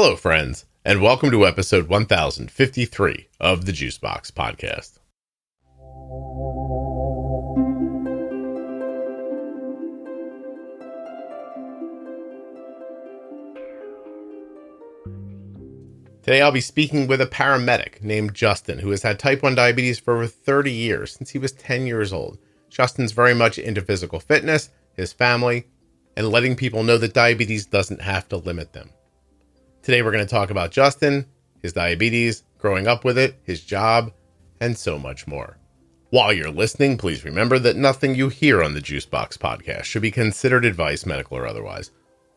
Hello, friends, and welcome to episode 1053 of the Juicebox Podcast. Today I'll be speaking with a paramedic named Justin, who has had type 1 diabetes for over 30 years, since he was 10 years old. Justin's very much into physical fitness, his family, and letting people know that diabetes doesn't have to limit them. Today we're going to talk about Justin, his diabetes, growing up with it, his job, and so much more. While you're listening, please remember that nothing you hear on the Juicebox Podcast should be considered advice, medical or otherwise.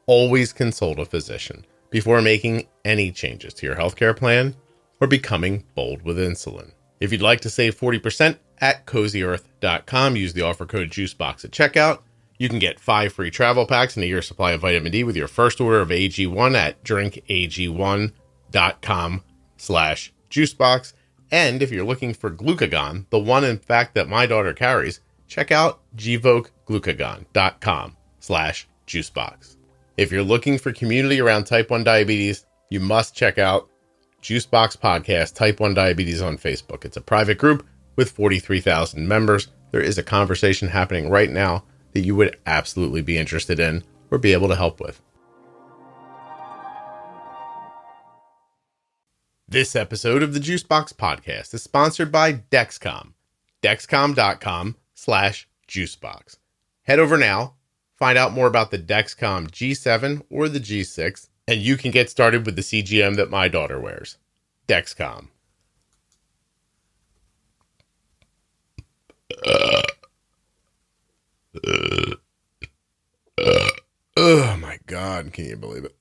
Always consult a physician before making any changes to your healthcare plan or becoming bold with insulin. If you'd like to save 40% at CozyEarth.com, use the offer code JUICEBOX at checkout. You can get 5 free travel packs and a year's supply of vitamin D with your first order of AG1 at drinkag1.com/juicebox. And if you're looking for glucagon, the one in fact that my daughter carries, check out GvokeGlucagon.com/juicebox. If you're looking for community around type 1 diabetes, you must check out Juicebox Podcast Type 1 Diabetes on Facebook. It's a private group with 43,000 members. There is a conversation happening right now that you would absolutely be interested in or be able to help with. This episode of the Juicebox Podcast is sponsored by Dexcom. Dexcom.com/juicebox. Head over now, find out more about the Dexcom G7 or the G6, and you can get started with the CGM that my daughter wears. Dexcom. Oh my God, can you believe it?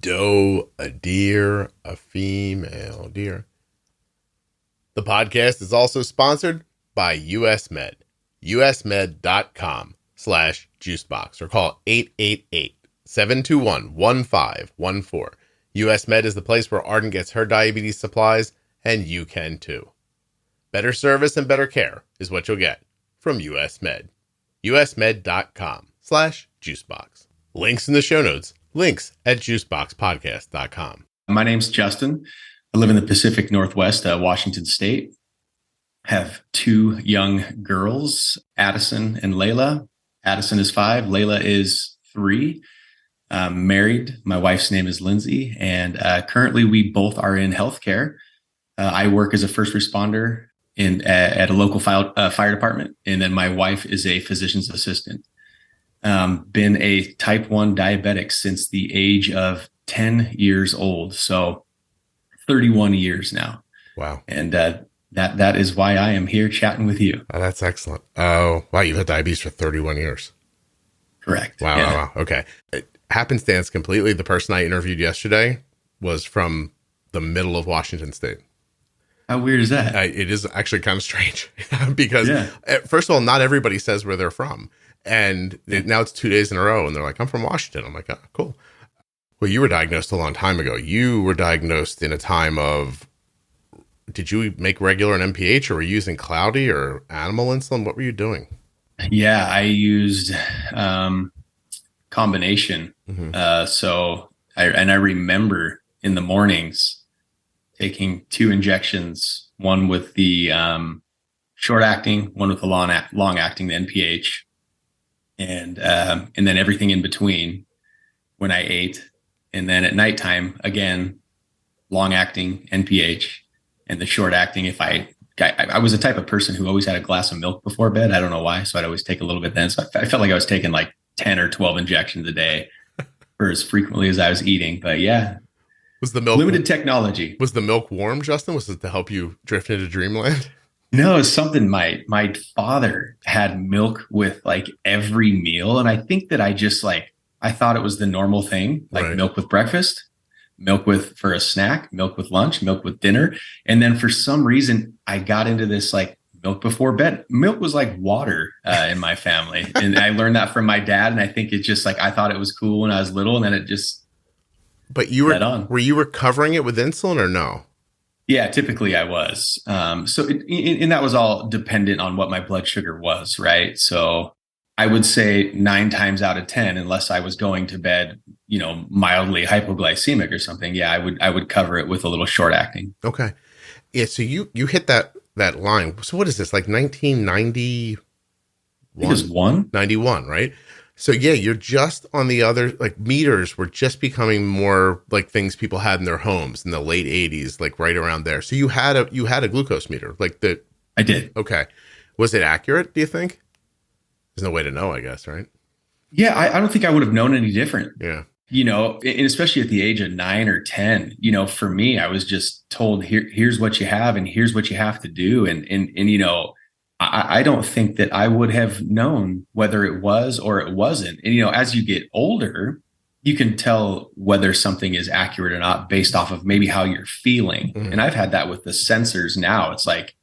Doe, a deer, a female deer. The podcast is also sponsored by US Med. usmed.com/juicebox or call 888-721-1514. US Med is the place where Arden gets her diabetes supplies, and you can too. Better service and better care is what you'll get from US Med. usmed.com/juicebox. Links in the show notes. Links at juiceboxpodcast.com. My name's Justin. I live in the Pacific Northwest, Washington State. Have 2 young girls, Addison and Layla. Addison is 5. Layla is 3. Married. My wife's name is Lindsay, and currently we both are in healthcare. I work as a first responder at a local fire department, and then my wife is a physician's assistant. Been a type 1 diabetic since the age of 10 years old, so 31 years now. Wow. And that is why I am here chatting with you. Oh, that's excellent. Oh, wow. You've had diabetes for 31 years. Correct. Wow. Yeah. Wow. Okay. Happenstance completely. The person I interviewed yesterday was from the middle of Washington State. How weird is that? It is actually kind of strange because first of all, not everybody says where they're from. And now it's 2 days in a row and they're like, I'm from Washington. I'm like, oh, cool. Well, you were diagnosed a long time ago. You were diagnosed in a time of, did you make regular and MPH, or were you using cloudy or animal insulin? What were you doing? Yeah, I used combination. Mm-hmm. So I remember in the mornings taking 2 injections, one with the short acting, one with the long acting, the NPH, and then everything in between when I ate. And then at nighttime, again, long acting NPH, and the short acting if I was the type of person who always had a glass of milk before bed. I don't know why. So I'd always take a little bit then. So I felt like I was taking like 10 or 12 injections a day for as frequently as I was eating. But yeah. Was the milk limited technology? Was the milk warm, Justin? Was it to help you drift into dreamland? No, it's something my father had milk with like every meal. And I think that I thought it was the normal thing, like right. Milk with breakfast, milk for a snack, milk with lunch, milk with dinner. And then for some reason I got into this like milk before bed. Milk was like water in my family. And I learned that from my dad. And I think it's just like, I thought it was cool when I was little, and then it just But were you recovering it with insulin or no? Yeah, typically I was. And that was all dependent on what my blood sugar was, right? So I would say 9 times out of 10, unless I was going to bed, mildly hypoglycemic or something, yeah, I would cover it with a little short acting. Okay. Yeah. So you hit that line. So what is this, like 1991? I think it was one. 91, right? So yeah, you're just on the other, like meters were just becoming more like things people had in their homes in the late 80s, like right around there. So you had a glucose meter, like the. I did. Okay. Was it accurate, do you think? There's no way to know, I guess, right? Yeah, I don't think I would have known any different. Yeah. And especially at the age of 9 or 10, for me, I was just told, here's what you have and here's what you have to do. I don't think that I would have known whether it was or it wasn't. And, as you get older, you can tell whether something is accurate or not based off of maybe how you're feeling. Mm-hmm. And I've had that with the sensors now. It's like,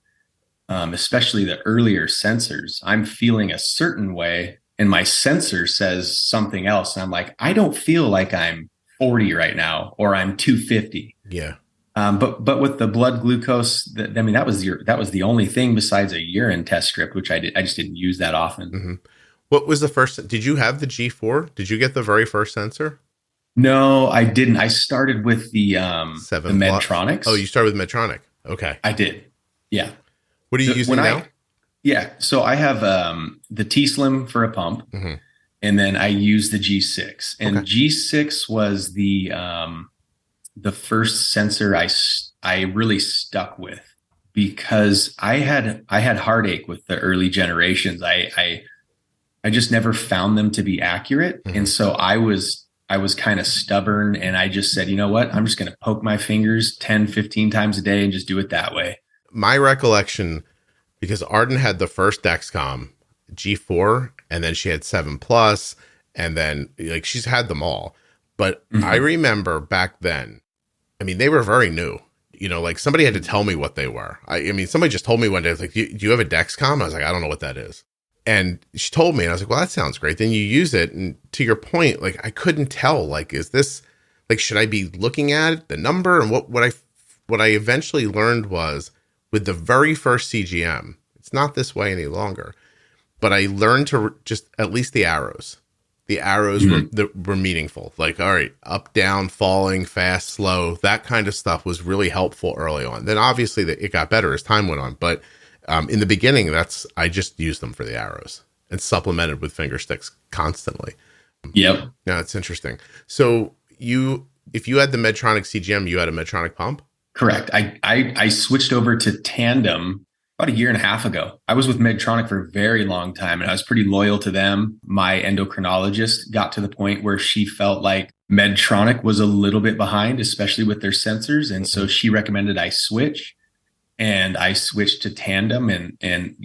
especially the earlier sensors, I'm feeling a certain way and my sensor says something else. And I'm like, I don't feel like I'm 40 right now, or I'm 250. Yeah. But with the blood glucose, that was the only thing besides a urine test strip, which I just didn't use that often. Mm-hmm. What was the first? Did you have the G4? Did you get the very first sensor? No, I didn't. I started with the 7 the Medtronics. Oh, you started with Medtronic. Okay. I did. Yeah. What are you using now? So I have the T-Slim for a pump, mm-hmm. and then I use the G6. And Okay. G6 was the first sensor I really stuck with, because I had heartache with the early generations. I just never found them to be accurate, mm-hmm. and so I was kind of stubborn, and I just said, you know what, I'm just going to poke my fingers 10, 15 times a day and just do it that way. My recollection, because Arden had the first Dexcom G4, and then she had 7 Plus, and then like she's had them all. But mm-hmm. I remember back then, I mean, they were very new. Like somebody had to tell me what they were. I mean, somebody just told me one day, like, do you have a Dexcom? I was like, I don't know what that is. And she told me, and I was like, well, that sounds great. Then you use it. And to your point, like, I couldn't tell, like, is this, like, should I be looking at the number? And what I eventually learned was, with the very first CGM, it's not this way any longer, but I learned to just at least the arrows. The arrows mm-hmm. were meaningful. Like, all right, up, down, falling, fast, slow, that kind of stuff was really helpful early on. Then obviously it got better as time went on. But in the beginning, I just used them for the arrows and supplemented with finger sticks constantly. Yep. Now it's interesting. So if you had the Medtronic CGM, you had a Medtronic pump? Correct. I switched over to Tandem about 1.5 years ago. I was with Medtronic for a very long time, and I was pretty loyal to them. My endocrinologist got to the point where she felt like Medtronic was a little bit behind, especially with their sensors. And so she recommended I switch, and I switched to Tandem, and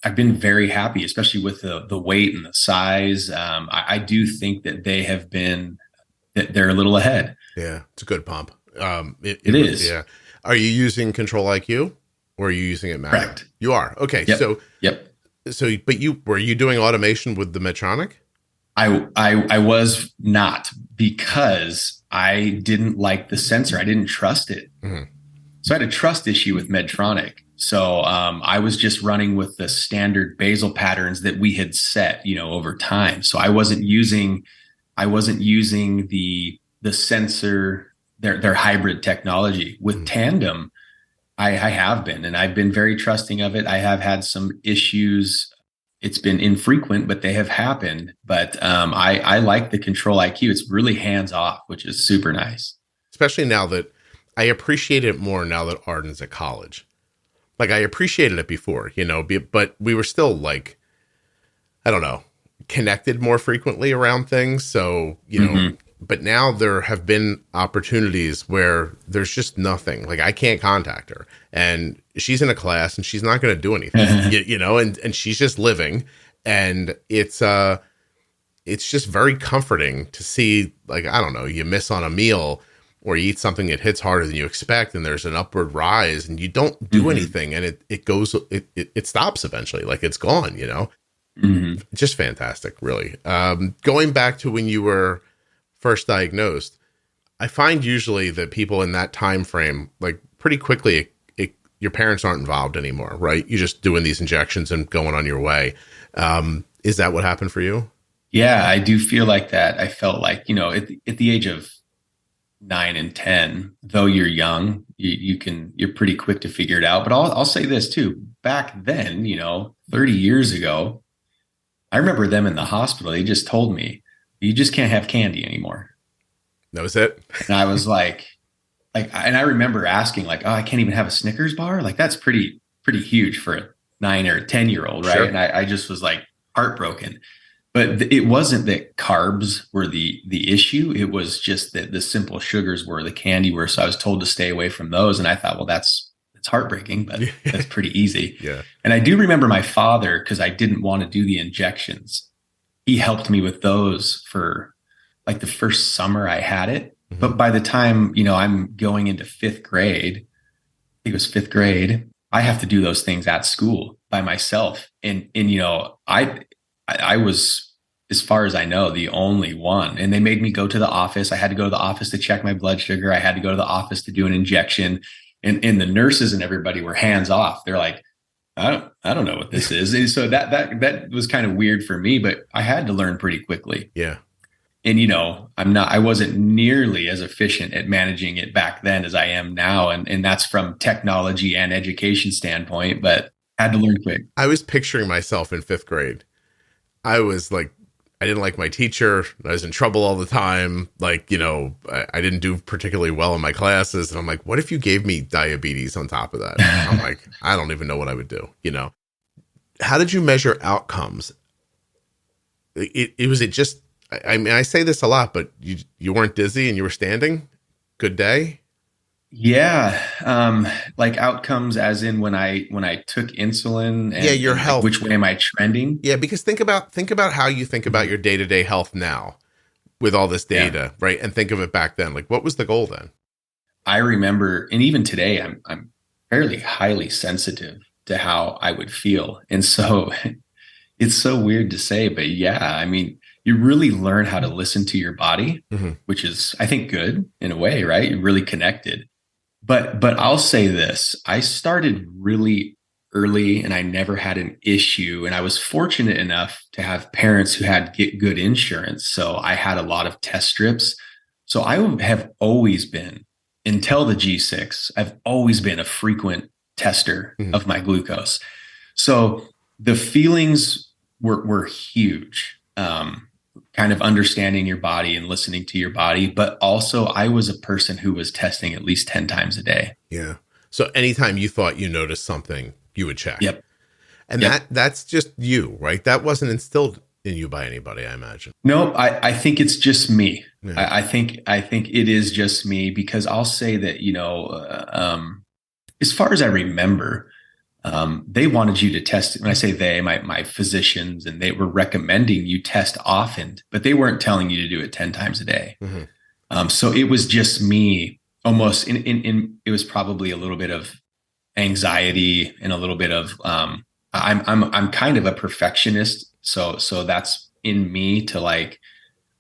I've been very happy, especially with the weight and the size. I do think that they're a little ahead. Yeah, it's a good pump. It is. Yeah. Are you using Control IQ, or are you using it manually? Correct. You are. Okay. Yep. Yep. So, but were you doing automation with the Medtronic? I was not, because I didn't like the sensor. I didn't trust it. Mm-hmm. So I had a trust issue with Medtronic. So I was just running with the standard basal patterns that we had set, over time. So I wasn't using the sensor, their hybrid technology. With Tandem, I have been, and I've been very trusting of it. I have had some issues. It's been infrequent, but they have happened. But I like the Control IQ. It's really hands off, which is super nice. Especially now that I appreciate it more now that Arden's at college. Like, I appreciated it before, but we were still, like, I don't know, connected more frequently around things. So, mm-hmm. But now there have been opportunities where there's just nothing. Like, I can't contact her, and she's in a class and she's not going to do anything, and she's just living. And it's just very comforting to see, like, I don't know, you miss on a meal or you eat something that hits harder than you expect, and there's an upward rise, and you don't do mm-hmm. anything, and it stops eventually. Like, it's gone, Mm-hmm. Just fantastic, really. Going back to when you were first diagnosed, I find usually that people in that time frame, like pretty quickly, your parents aren't involved anymore, right? You're just doing these injections and going on your way. Is that what happened for you? Yeah, I do feel like that. I felt like, at the age of 9 and 10, though you're young, you're pretty quick to figure it out. But I'll say this too. Back then, 30 years ago, I remember them in the hospital. They just told me, you just can't have candy anymore. That was it. And I was and I remember asking like, oh, I can't even have a Snickers bar. Like that's pretty huge for a 9 or 10-year-old. Right. Sure. And I just was like heartbroken, but it wasn't that carbs were the issue. It was just that the simple sugars were, the candy were. So I was told to stay away from those. And I thought, well, it's heartbreaking, but that's pretty easy. Yeah. And I do remember my father, because I didn't want to do the injections. He helped me with those for like the first summer I had it. Mm-hmm. But by the time, I'm going into 5th grade, I think it was 5th grade, I have to do those things at school by myself. And I was, as far as I know, the only one. And they made me go to the office. I had to go to the office to check my blood sugar. I had to go to the office to do an injection. And the nurses and everybody were hands off. They're like, I don't know what this is. And so that was kind of weird for me, but I had to learn pretty quickly. Yeah. And, I wasn't nearly as efficient at managing it back then as I am now. And that's from technology and education standpoint, but I had to learn quick. I was picturing myself in 5th grade. I was like, I didn't like my teacher. I was in trouble all the time. Like, I didn't do particularly well in my classes. And I'm like, what if you gave me diabetes on top of that? I'm like, I don't even know what I would do. How did you measure outcomes? Was it just, I mean, I say this a lot, but you weren't dizzy and you were standing? Good day? Yeah. Like outcomes as in when I took insulin and your health. Which way am I trending? Yeah. Because think about how you think about your day-to-day health now with all this data, right? And think of it back then. Like what was the goal then? I remember, and even today, I'm fairly highly sensitive to how I would feel. And so it's so weird to say, but yeah, I mean, you really learn how to listen to your body, mm-hmm. which is, I think, good in a way, right? You're really connected. But I'll say this, I started really early and I never had an issue. And I was fortunate enough to have parents who had good insurance. So I had a lot of test strips. So I have always been, until the G6, I've always been a frequent tester mm-hmm. of my glucose. So the feelings were huge. Kind of understanding your body and listening to your body. But also I was a person who was testing at least 10 times a day. Yeah. So anytime you thought you noticed something, you would check. Yep. And that's just you, right? That wasn't instilled in you by anybody, I imagine. No, I think it's just me. Yeah. I think it is just me, because I'll say that, as far as I remember, they wanted you to test. When I say they, my physicians, and they were recommending you test often, but they weren't telling you to do it 10 times a day. Mm-hmm. So it was just me almost in it was probably a little bit of anxiety and a little bit of, I'm kind of a perfectionist. So that's in me to like,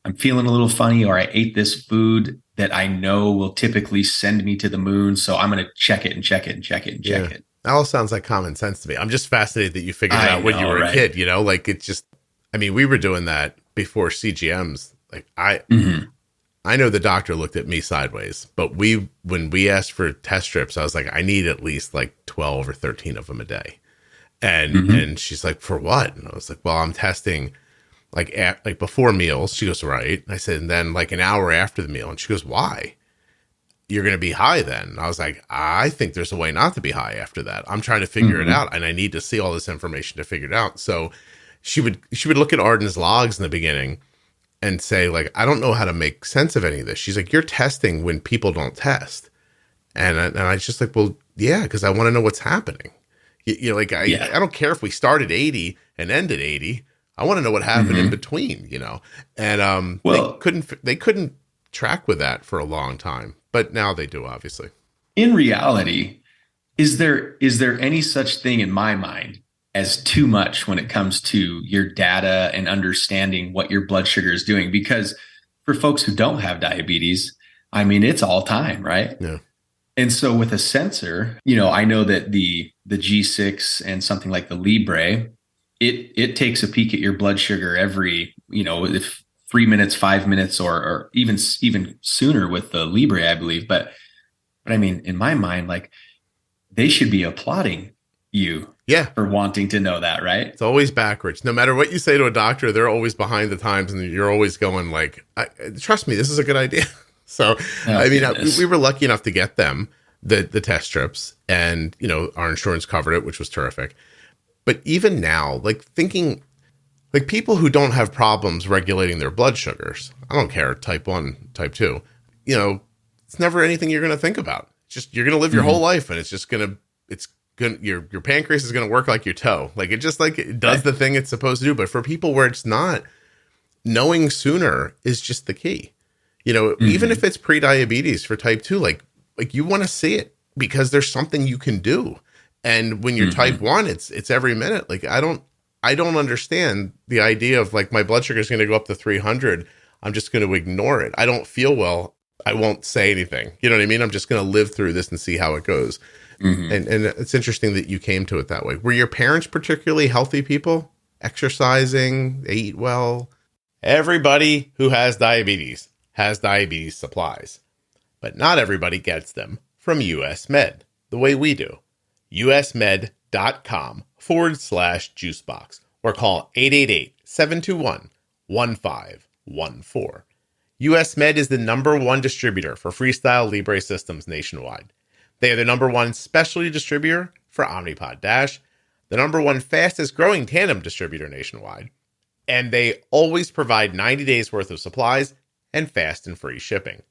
I'm feeling a little funny, or I ate this food that I know will typically send me to the moon. So I'm going to check it and check it and check it and check it. That all sounds like common sense to me. I'm just fascinated that you figured it out when you were a kid, like it's just, I mean, we were doing that before CGMs. Like I know the doctor looked at me sideways, but when we asked for test strips, I was like, I need at least like 12 or 13 of them a day. And she's like, for what? And I was like, well, I'm testing like before meals. She goes, right. And I said, and then like an hour after the meal. And she goes, why? You're going to be high then. And I was like, I think there's a way not to be high after that. I'm trying to figure it out, and I need to see all this information to figure it out. So she would look at Arden's logs in the beginning and say like, I don't know how to make sense of any of this. She's like, you're testing when people don't test. And I just like, well, yeah, because I want to know what's happening. I don't care if we start at 80 and end at 80. I want to know what happened in between, and they couldn't track with that for a long time. But now they do, obviously. In reality, is there any such thing in my mind as too much when it comes to your data and understanding what your blood sugar is doing? Because for folks who don't have diabetes, I mean, it's all time, right? Yeah. And so with a sensor, I know that the G6 and something like the Libre, it takes a peek at your blood sugar every, if 3 minutes, 5 minutes, or even sooner with the Libre, I believe. But I mean, in my mind, like, they should be applauding you for wanting to know that, right? It's always backwards. No matter what you say to a doctor, they're always behind the times, and you're always going like, trust me, this is a good idea. So, we were lucky enough to get them the test strips, and, our insurance covered it, which was terrific. But even now, like, thinking, like, people who don't have problems regulating their blood sugars, I don't care, type 1, type 2, it's never anything you're going to think about. It's just, you're going to live your whole life, and your pancreas is going to work like your toe. Like, it just, like, it does the thing it's supposed to do. But for people where it's not, knowing sooner is just the key. Even if it's pre-diabetes for type 2, like you want to see it because there's something you can do. And when you're type 1, it's every minute. Like, I don't understand the idea of, like, my blood sugar is going to go up to 300. I'm just going to ignore it. I don't feel well. I won't say anything. You know what I mean? I'm just going to live through this and see how it goes. And it's interesting that you came to it that way. Were your parents particularly healthy people? Exercising, they eat well? Everybody who has diabetes supplies, but not everybody gets them from US Med the way we do. usmed.com/juicebox or call 888-721-1514. US Med is the #1 distributor for Freestyle Libre systems nationwide. They are the #1 specialty distributor for Omnipod DASH, the #1 fastest growing tandem distributor nationwide, and they always provide 90 days worth of supplies and fast and free shipping.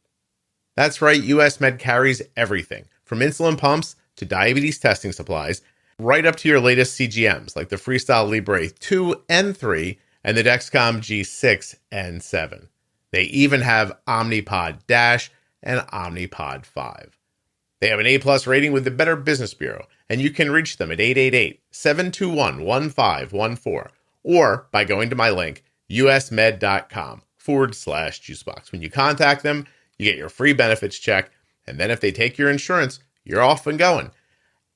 That's right, US Med carries everything from insulin pumps to diabetes testing supplies, right up to your latest CGMs like the Freestyle Libre 2 and 3 and the Dexcom G6 and 7. They even have Omnipod DASH and Omnipod 5. They have an A+ rating with the Better Business Bureau, and you can reach them at 888-721-1514 or by going to my link, usmed.com/juicebox. When you contact them, you get your free benefits check, and then if they take your insurance, you're off and going.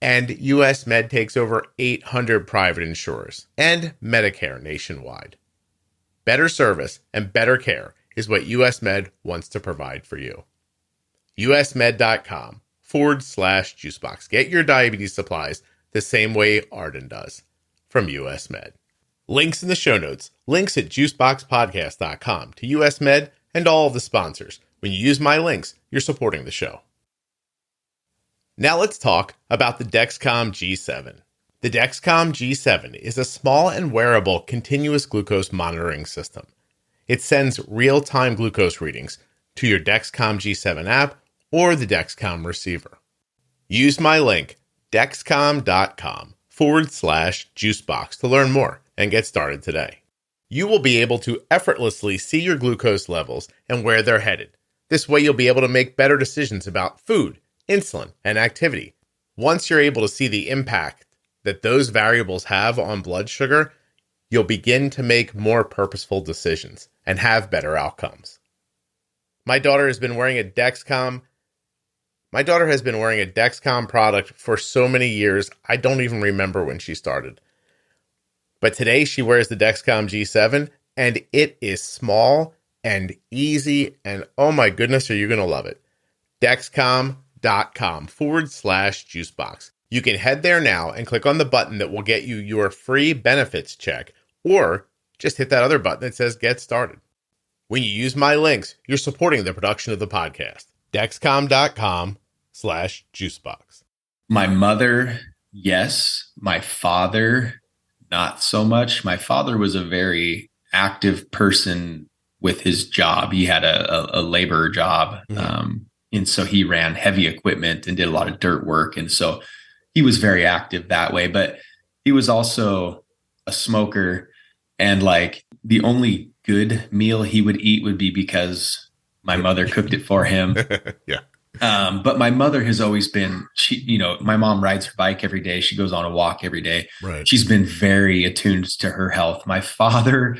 And US Med takes over 800 private insurers and Medicare nationwide. Better service and better care is what US Med wants to provide for you. usmed.com/juicebox. Get your diabetes supplies the same way Arden does from US Med. Links in the show notes. Links at juiceboxpodcast.com to US Med and all of the sponsors. When you use my links, you're supporting the show. Now let's talk about the Dexcom G7. The Dexcom G7 is a small and wearable continuous glucose monitoring system. It sends real-time glucose readings to your Dexcom G7 app or the Dexcom receiver. Use my link, dexcom.com/juicebox to learn more and get started today. You will be able to effortlessly see your glucose levels and where they're headed. This way you'll be able to make better decisions about food, insulin, and activity. Once you're able to see the impact that those variables have on blood sugar, you'll begin to make more purposeful decisions and have better outcomes. My daughter has been wearing a Dexcom product for so many years, I don't even remember when she started. But today she wears the Dexcom G7, and it is small and easy, and oh my goodness, are you going to love it. Dexcom.com/juicebox. You can head there now and click on the button that will get you your free benefits check, or just hit that other button that says get started. When you use my links, you're supporting the production of the podcast. Dexcom.com/juicebox. My mother, yes. My father, not so much. My father was a very active person with his job. He had a labor job. And so he ran heavy equipment and did a lot of dirt work. And so he was very active that way, but he was also a smoker. And like the only good meal he would eat would be because my mother cooked it for him. Yeah. But my mother has always been, my mom rides her bike every day. She goes on a walk every day. Right. She's been very attuned to her health. My father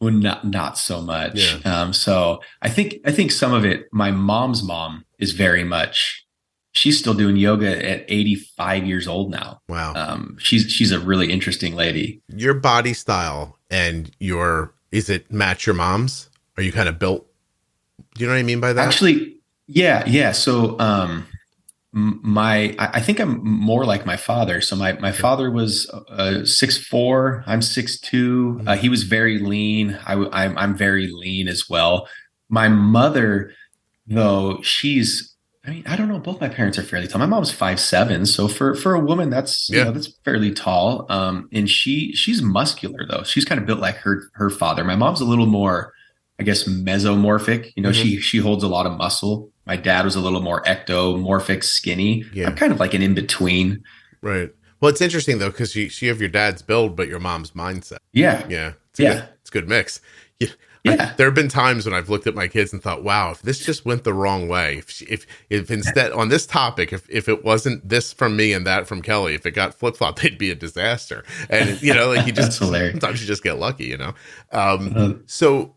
Well, not so much. Yeah. So I think some of it, my mom's mom is very much, she's still doing yoga at 85 years old now. Wow. She's a really interesting lady. Your body style and is it match your mom's? Are you kind of built? Do you know what I mean by that? Actually, yeah. So I think I'm more like my father. So my father was 6'4". I'm 6'2". He was very lean. I'm very lean as well. My mother, though, I mean, I don't know. Both my parents are fairly tall. My mom's 5'7". So for a woman, that's, that's fairly tall. And she's muscular though. She's kind of built like her father. My mom's a little more, I guess, mesomorphic. She holds a lot of muscle. My dad was a little more ectomorphic, skinny. Yeah. I'm kind of like an in between. Right. Well, it's interesting though, because you have your dad's build, but your mom's mindset. Yeah. Yeah. It's a good mix. There have been times when I've looked at my kids and thought, wow, if this just went the wrong way, if instead on this topic, if it wasn't this from me and that from Kelly, if it got flip flopped, it'd be a disaster. And like you just sometimes you just get lucky, So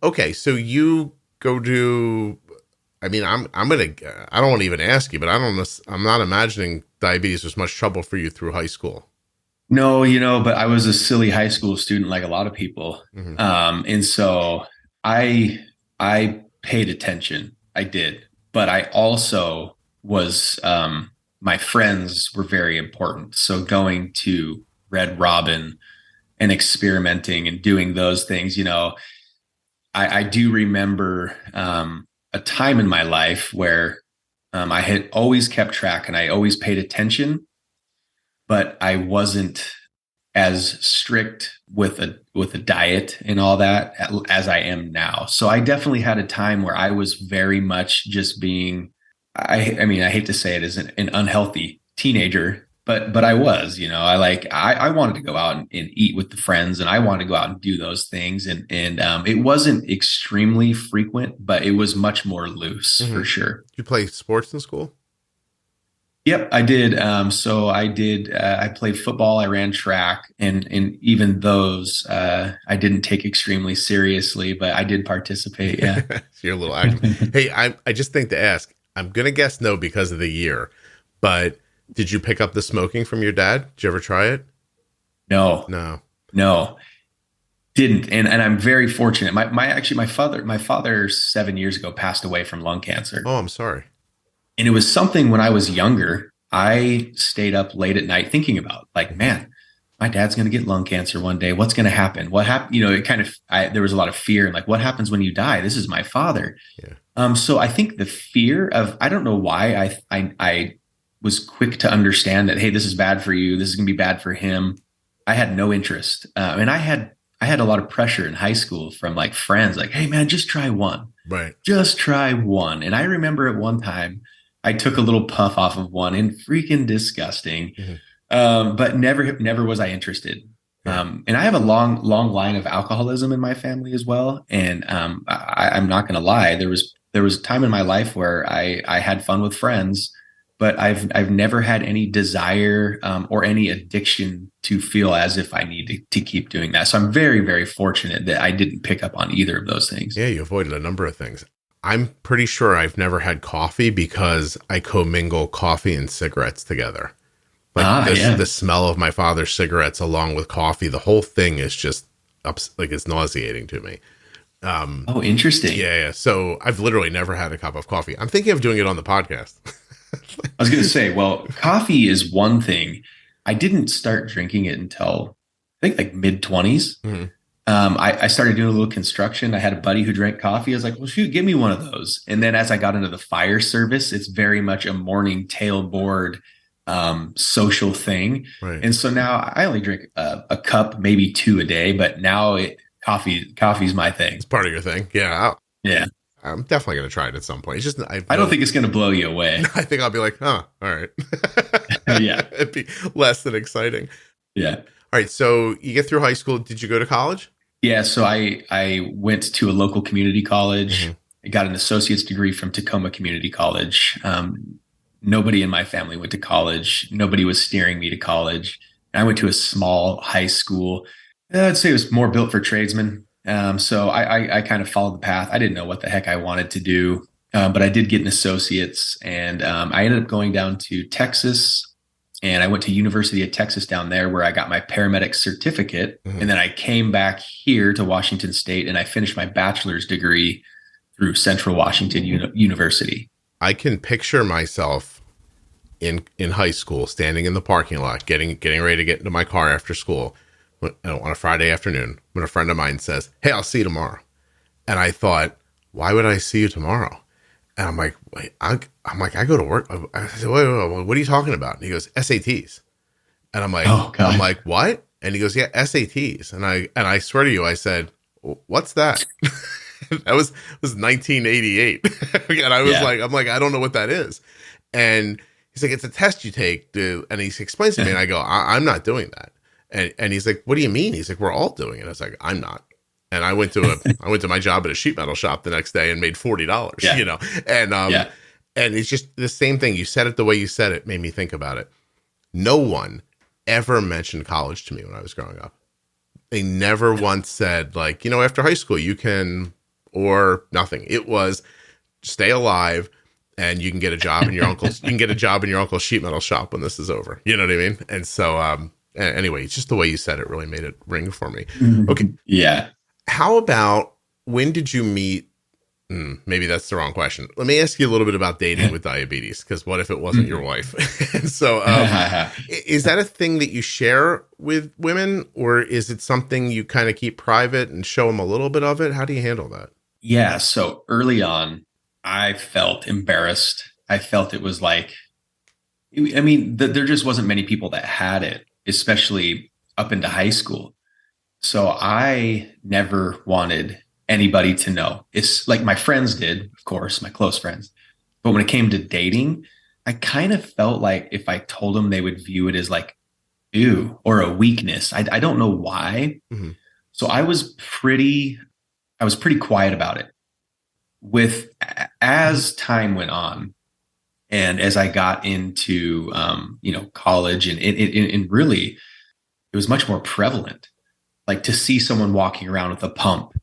you go to. I mean, I don't want to even ask you, but I'm not imagining diabetes was much trouble for you through high school. No, but I was a silly high school student like a lot of people. Mm-hmm. And so I paid attention. I did, but I also was, my friends were very important. So going to Red Robin and experimenting and doing those things, I do remember, a time in my life where I had always kept track and I always paid attention, but I wasn't as strict with a diet and all that as I am now. So I definitely had a time where I was very much just being, I mean, I hate to say it as an unhealthy teenager, but I was, I wanted to go out and eat with the friends, and I wanted to go out and do those things. And it wasn't extremely frequent, but it was much more loose for sure. Did you play sports in school? Yep, I did. So I did, I played football, I ran track, and even those, I didn't take extremely seriously, but I did participate. Yeah. So you're a little active. Hey, I just think to ask, I'm going to guess no because of the year, but did you pick up the smoking from your dad? Did you ever try it? No. Didn't. And I'm very fortunate. My father 7 years ago passed away from lung cancer. Oh, I'm sorry. And it was something when I was younger, I stayed up late at night thinking about, like, man, my dad's going to get lung cancer one day. What's going to happen? What happened? It kind of, there was a lot of fear and like, what happens when you die? This is my father. Yeah. So I think the fear of, I don't know why I was quick to understand that, hey, this is bad for you. This is going to be bad for him. I had no interest. And I had a lot of pressure in high school from like friends, like, hey man, just try one. Right. Just try one. And I remember at one time I took a little puff off of one, and freaking disgusting. Mm-hmm. But never was I interested. And I have a long line of alcoholism in my family as well. And I'm not going to lie. There was a time in my life where I had fun with friends, but I've never had any desire or any addiction to feel as if I need to keep doing that. So I'm very, very fortunate that I didn't pick up on either of those things. Yeah, you avoided a number of things. I'm pretty sure I've never had coffee because I commingle coffee and cigarettes together. Like the smell of my father's cigarettes along with coffee, the whole thing is just it's nauseating to me. Oh, interesting. Yeah. So I've literally never had a cup of coffee. I'm thinking of doing it on the podcast. I was going to say, well, coffee is one thing. I didn't start drinking it until I think like mid-20s. Mm-hmm. I started doing a little construction. I had a buddy who drank coffee. I was like, well, shoot, give me one of those. And then as I got into the fire service, it's very much a morning tailboard social thing. Right. And so now I only drink a cup, maybe two a day, but now coffee's my thing. It's part of your thing. Yeah. Yeah. I'm definitely going to try it at some point. It's just, I don't think it's going to blow you away. I think I'll be like, all right. Yeah. It'd be less than exciting. Yeah. All right. So you get through high school. Did you go to college? Yeah. So I went to a local community college. Mm-hmm. I got an associate's degree from Tacoma Community College. Nobody in my family went to college. Nobody was steering me to college. I went to a small high school. I'd say it was more built for tradesmen. So I kind of followed the path. I didn't know what the heck I wanted to do, but I did get an associate's, and I ended up going down to Texas, and I went to University of Texas down there where I got my paramedic certificate. Mhm. And then I came back here to Washington State, and I finished my bachelor's degree through Central Washington University. I can picture myself in high school, standing in the parking lot, getting ready to get into my car after school on a Friday afternoon, when a friend of mine says, "Hey, I'll see you tomorrow." And I thought, why would I see you tomorrow? And I'm like, wait, I go to work. I said, wait, what are you talking about? And he goes, SATs. And I'm like, Oh, God. I'm like, what? And he goes, yeah, SATs. And I swear to you, I said, what's that? That was 1988. And I was like, I don't know what that is. And he's like, it's a test you take, dude. And he explains to me, and I go, I'm not doing that. And he's like, what do you mean? He's like, we're all doing it. I was like, I'm not. And I went to my job at a sheet metal shop the next day and made $40, you know? And, and it's just the same thing. You said it the way you said it made me think about it. No one ever mentioned college to me when I was growing up. They never once said, like, you know, after high school, you can, or nothing. It was stay alive and you can get a job in your uncle's, sheet metal shop when this is over. You know what I mean? And so, anyway, it's just the way you said it really made it ring for me. Okay. Yeah. How about, when did you meet? Maybe that's the wrong question. Let me ask you a little bit about dating with diabetes, because what if it wasn't your wife? And so, is that a thing that you share with women, or is it something you kind of keep private and show them a little bit of it? How do you handle that? Yeah. So early on, I felt embarrassed. I felt it was like, I mean, there just wasn't many people that had it, especially up into high school. So I never wanted anybody to know. It's like my friends did, of course, my close friends. But when it came to dating, I kind of felt like if I told them, they would view it as like, ew, or a weakness. I don't know why. Mm-hmm. So I was pretty quiet about it. As time went on, and as I got into college, and really, it was much more prevalent. Like to see someone walking around with a pump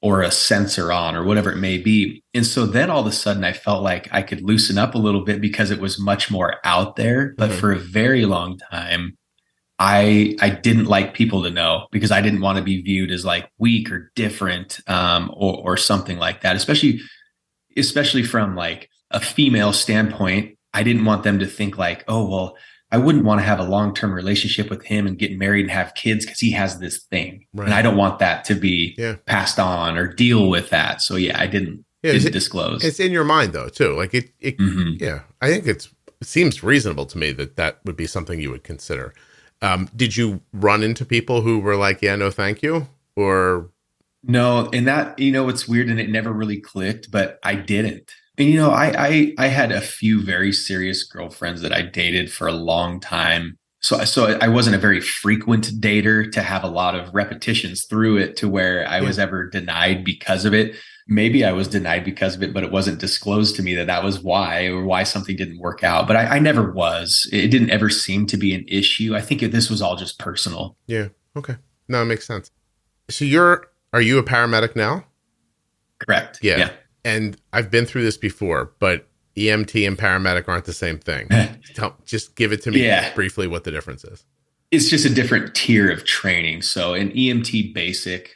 or a sensor on or whatever it may be. And so then all of a sudden I felt like I could loosen up a little bit because it was much more out there. But for a very long time, I didn't like people to know, because I didn't want to be viewed as like weak or different, or something like that, especially from like a female standpoint. I didn't want them to think like, oh, well, I wouldn't want to have a long-term relationship with him and get married and have kids because he has this thing. Right. And I don't want that to be passed on or deal with that. So I didn't disclose. It's in your mind though, too. Like I think it seems reasonable to me that would be something you would consider. Did you run into people who were like, yeah, no, thank you? Or no, and that, it's weird, and it never really clicked, but I didn't. And, I had a few very serious girlfriends that I dated for a long time. So I wasn't a very frequent dater to have a lot of repetitions through it to where I was ever denied because of it. Maybe I was denied because of it, but it wasn't disclosed to me that was why, or why something didn't work out. But I never was. It didn't ever seem to be an issue. I think this was all just personal. Yeah. Okay. No, it makes sense. So are you a paramedic now? Correct. Yeah. And I've been through this before, but EMT and paramedic aren't the same thing. Just give it to me briefly what the difference is. It's just a different tier of training. So an EMT basic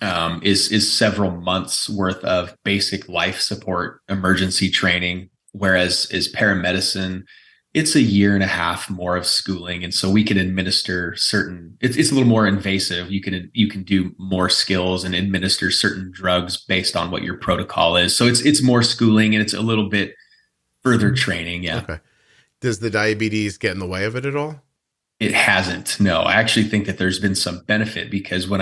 is several months worth of basic life support emergency training, whereas paramedicine, it's a year and a half more of schooling. And so we can administer it's a little more invasive. You can do more skills and administer certain drugs based on what your protocol is. So it's more schooling, and it's a little bit further training. Yeah. Okay. Does the diabetes get in the way of it at all? It hasn't. No, I actually think that there's been some benefit, because when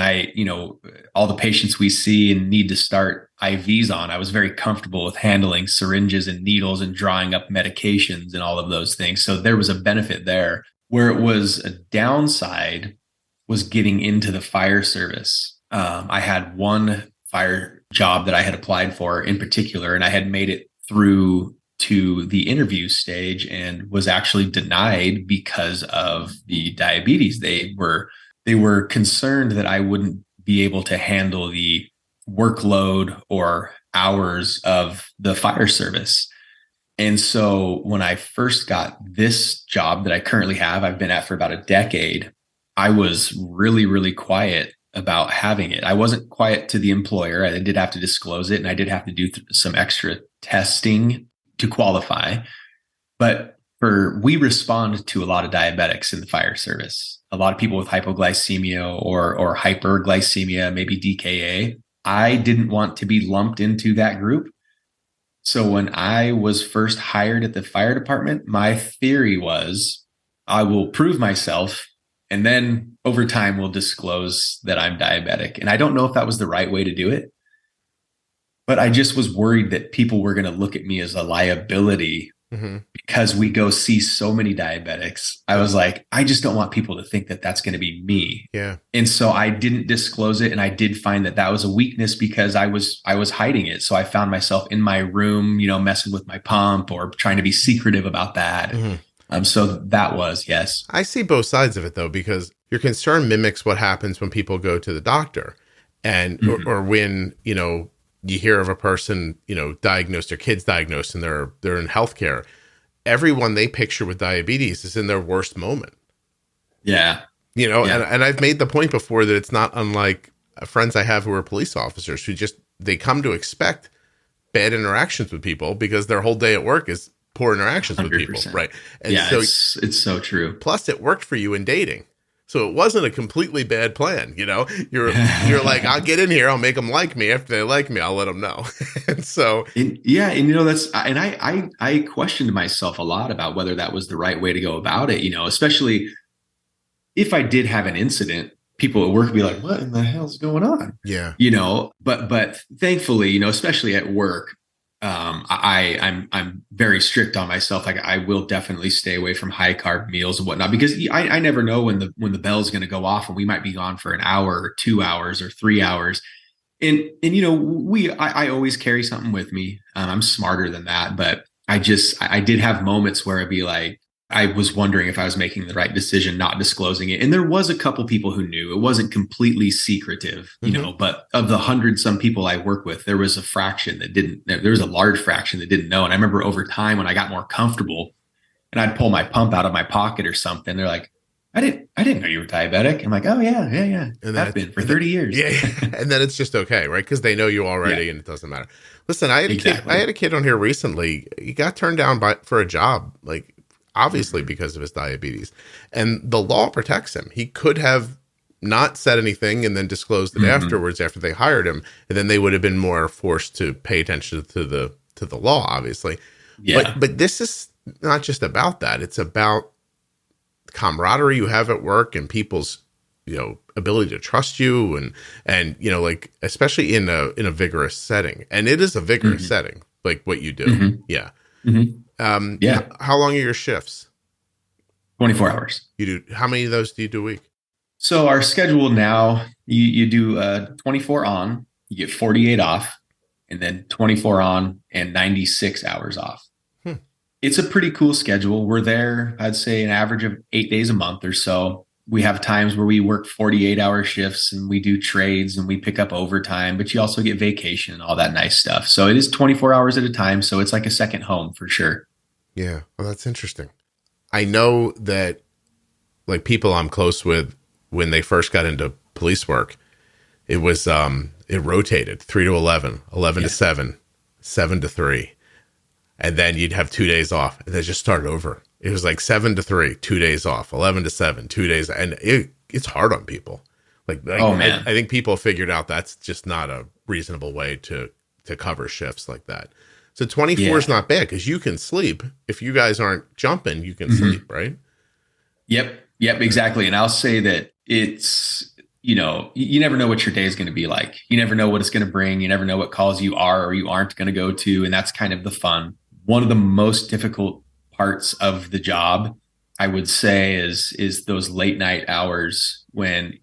all the patients we see and need to start IVs on, I was very comfortable with handling syringes and needles and drawing up medications and all of those things. So there was a benefit there. Where it was a downside was getting into the fire service. I had one fire job that I had applied for in particular, and I had made it through to the interview stage and was actually denied because of the diabetes. They were concerned that I wouldn't be able to handle the workload or hours of the fire service. And so when I first got this job that I currently have, I've been at for about a decade, I was really, really quiet about having it. I wasn't quiet to the employer. I did have to disclose it, and I did have to do some extra testing to qualify. But we respond to a lot of diabetics in the fire service, a lot of people with hypoglycemia or hyperglycemia, maybe DKA. I didn't want to be lumped into that group. So when I was first hired at the fire department, my theory was I will prove myself, and then over time we'll disclose that I'm diabetic. And I don't know if that was the right way to do it, but I just was worried that people were going to look at me as a liability because we go see so many diabetics. I was like, I just don't want people to think that that's going to be me. Yeah. And so I didn't disclose it. And I did find that that was a weakness because I was hiding it. So I found myself in my room, messing with my pump or trying to be secretive about that. So that was, yes. I see both sides of it though, because your concern mimics what happens when people go to the doctor and, or when, you hear of a person, diagnosed, their kid's diagnosed and they're in healthcare. Everyone they picture with diabetes is in their worst moment. Yeah. And I've made the point before that it's not unlike friends I have who are police officers who they come to expect bad interactions with people because their whole day at work is poor interactions 100%. With people. Right. And so it's so true. Plus it worked for you in dating. So it wasn't a completely bad plan. You're like, I'll get in here. I'll make them like me. After they like me, I'll let them know. And so, I questioned myself a lot about whether that was the right way to go about it, especially if I did have an incident, people at work would be like, what in the hell's going on? Yeah. But thankfully, especially at work, I'm very strict on myself. Like I will definitely stay away from high carb meals and whatnot, because I never know when the bell's going to go off and we might be gone for an hour or 2 hours or 3 hours. And I always carry something with me. I'm smarter than that, but I did have moments where I'd be like, I was wondering if I was making the right decision, not disclosing it. And there was a couple people who knew. It wasn't completely secretive, but of the 100 some people I work with, there was a fraction that didn't, there was a large fraction that didn't know. And I remember over time when I got more comfortable and I'd pull my pump out of my pocket or something, they're like, I didn't know you were diabetic. I'm like, oh yeah. And I've been for 30 years. Yeah. And then it's just okay, right? Because they know you already and it doesn't matter. Listen, I had a kid on here recently. He got turned down for a job, like, obviously because of his diabetes, and the law protects him. He could have not said anything and then disclosed it afterwards after they hired him, and then they would have been more forced to pay attention to the law, obviously. Yeah. But this is not just about that. It's about camaraderie you have at work and people's ability to trust you and like especially in a vigorous setting, and it is a vigorous setting like what you do. Yeah. How long are your shifts? 24 hours. You do. How many of those do you do a week? So our schedule now, you do 24 on, you get 48 off, and then 24 on and 96 hours off. It's a pretty cool schedule. We're there, I'd say an average of 8 days a month or so. We have times where we work 48-hour shifts and we do trades and we pick up overtime, but you also get vacation and all that nice stuff. So it is 24 hours at a time. So it's like a second home for sure. Yeah. Well, that's interesting. I know that like people I'm close with, when they first got into police work, it was, it rotated 3 to 11, 11 to 7, 7 to 3. And then you'd have 2 days off and then just start over. It was like 7 to 3, 2 days off, 11 to 7, 2 days. And it's hard on people. Like oh man, I think people figured out that's just not a reasonable way to cover shifts like that. So 24 is not bad because you can sleep. If you guys aren't jumping, you can sleep, right? Yep, exactly. And I'll say that it's, you never know what your day is going to be like. You never know what it's going to bring. You never know what calls you are or you aren't going to go to. And that's kind of the fun. One of the most difficult parts of the job, I would say, is those late night hours when,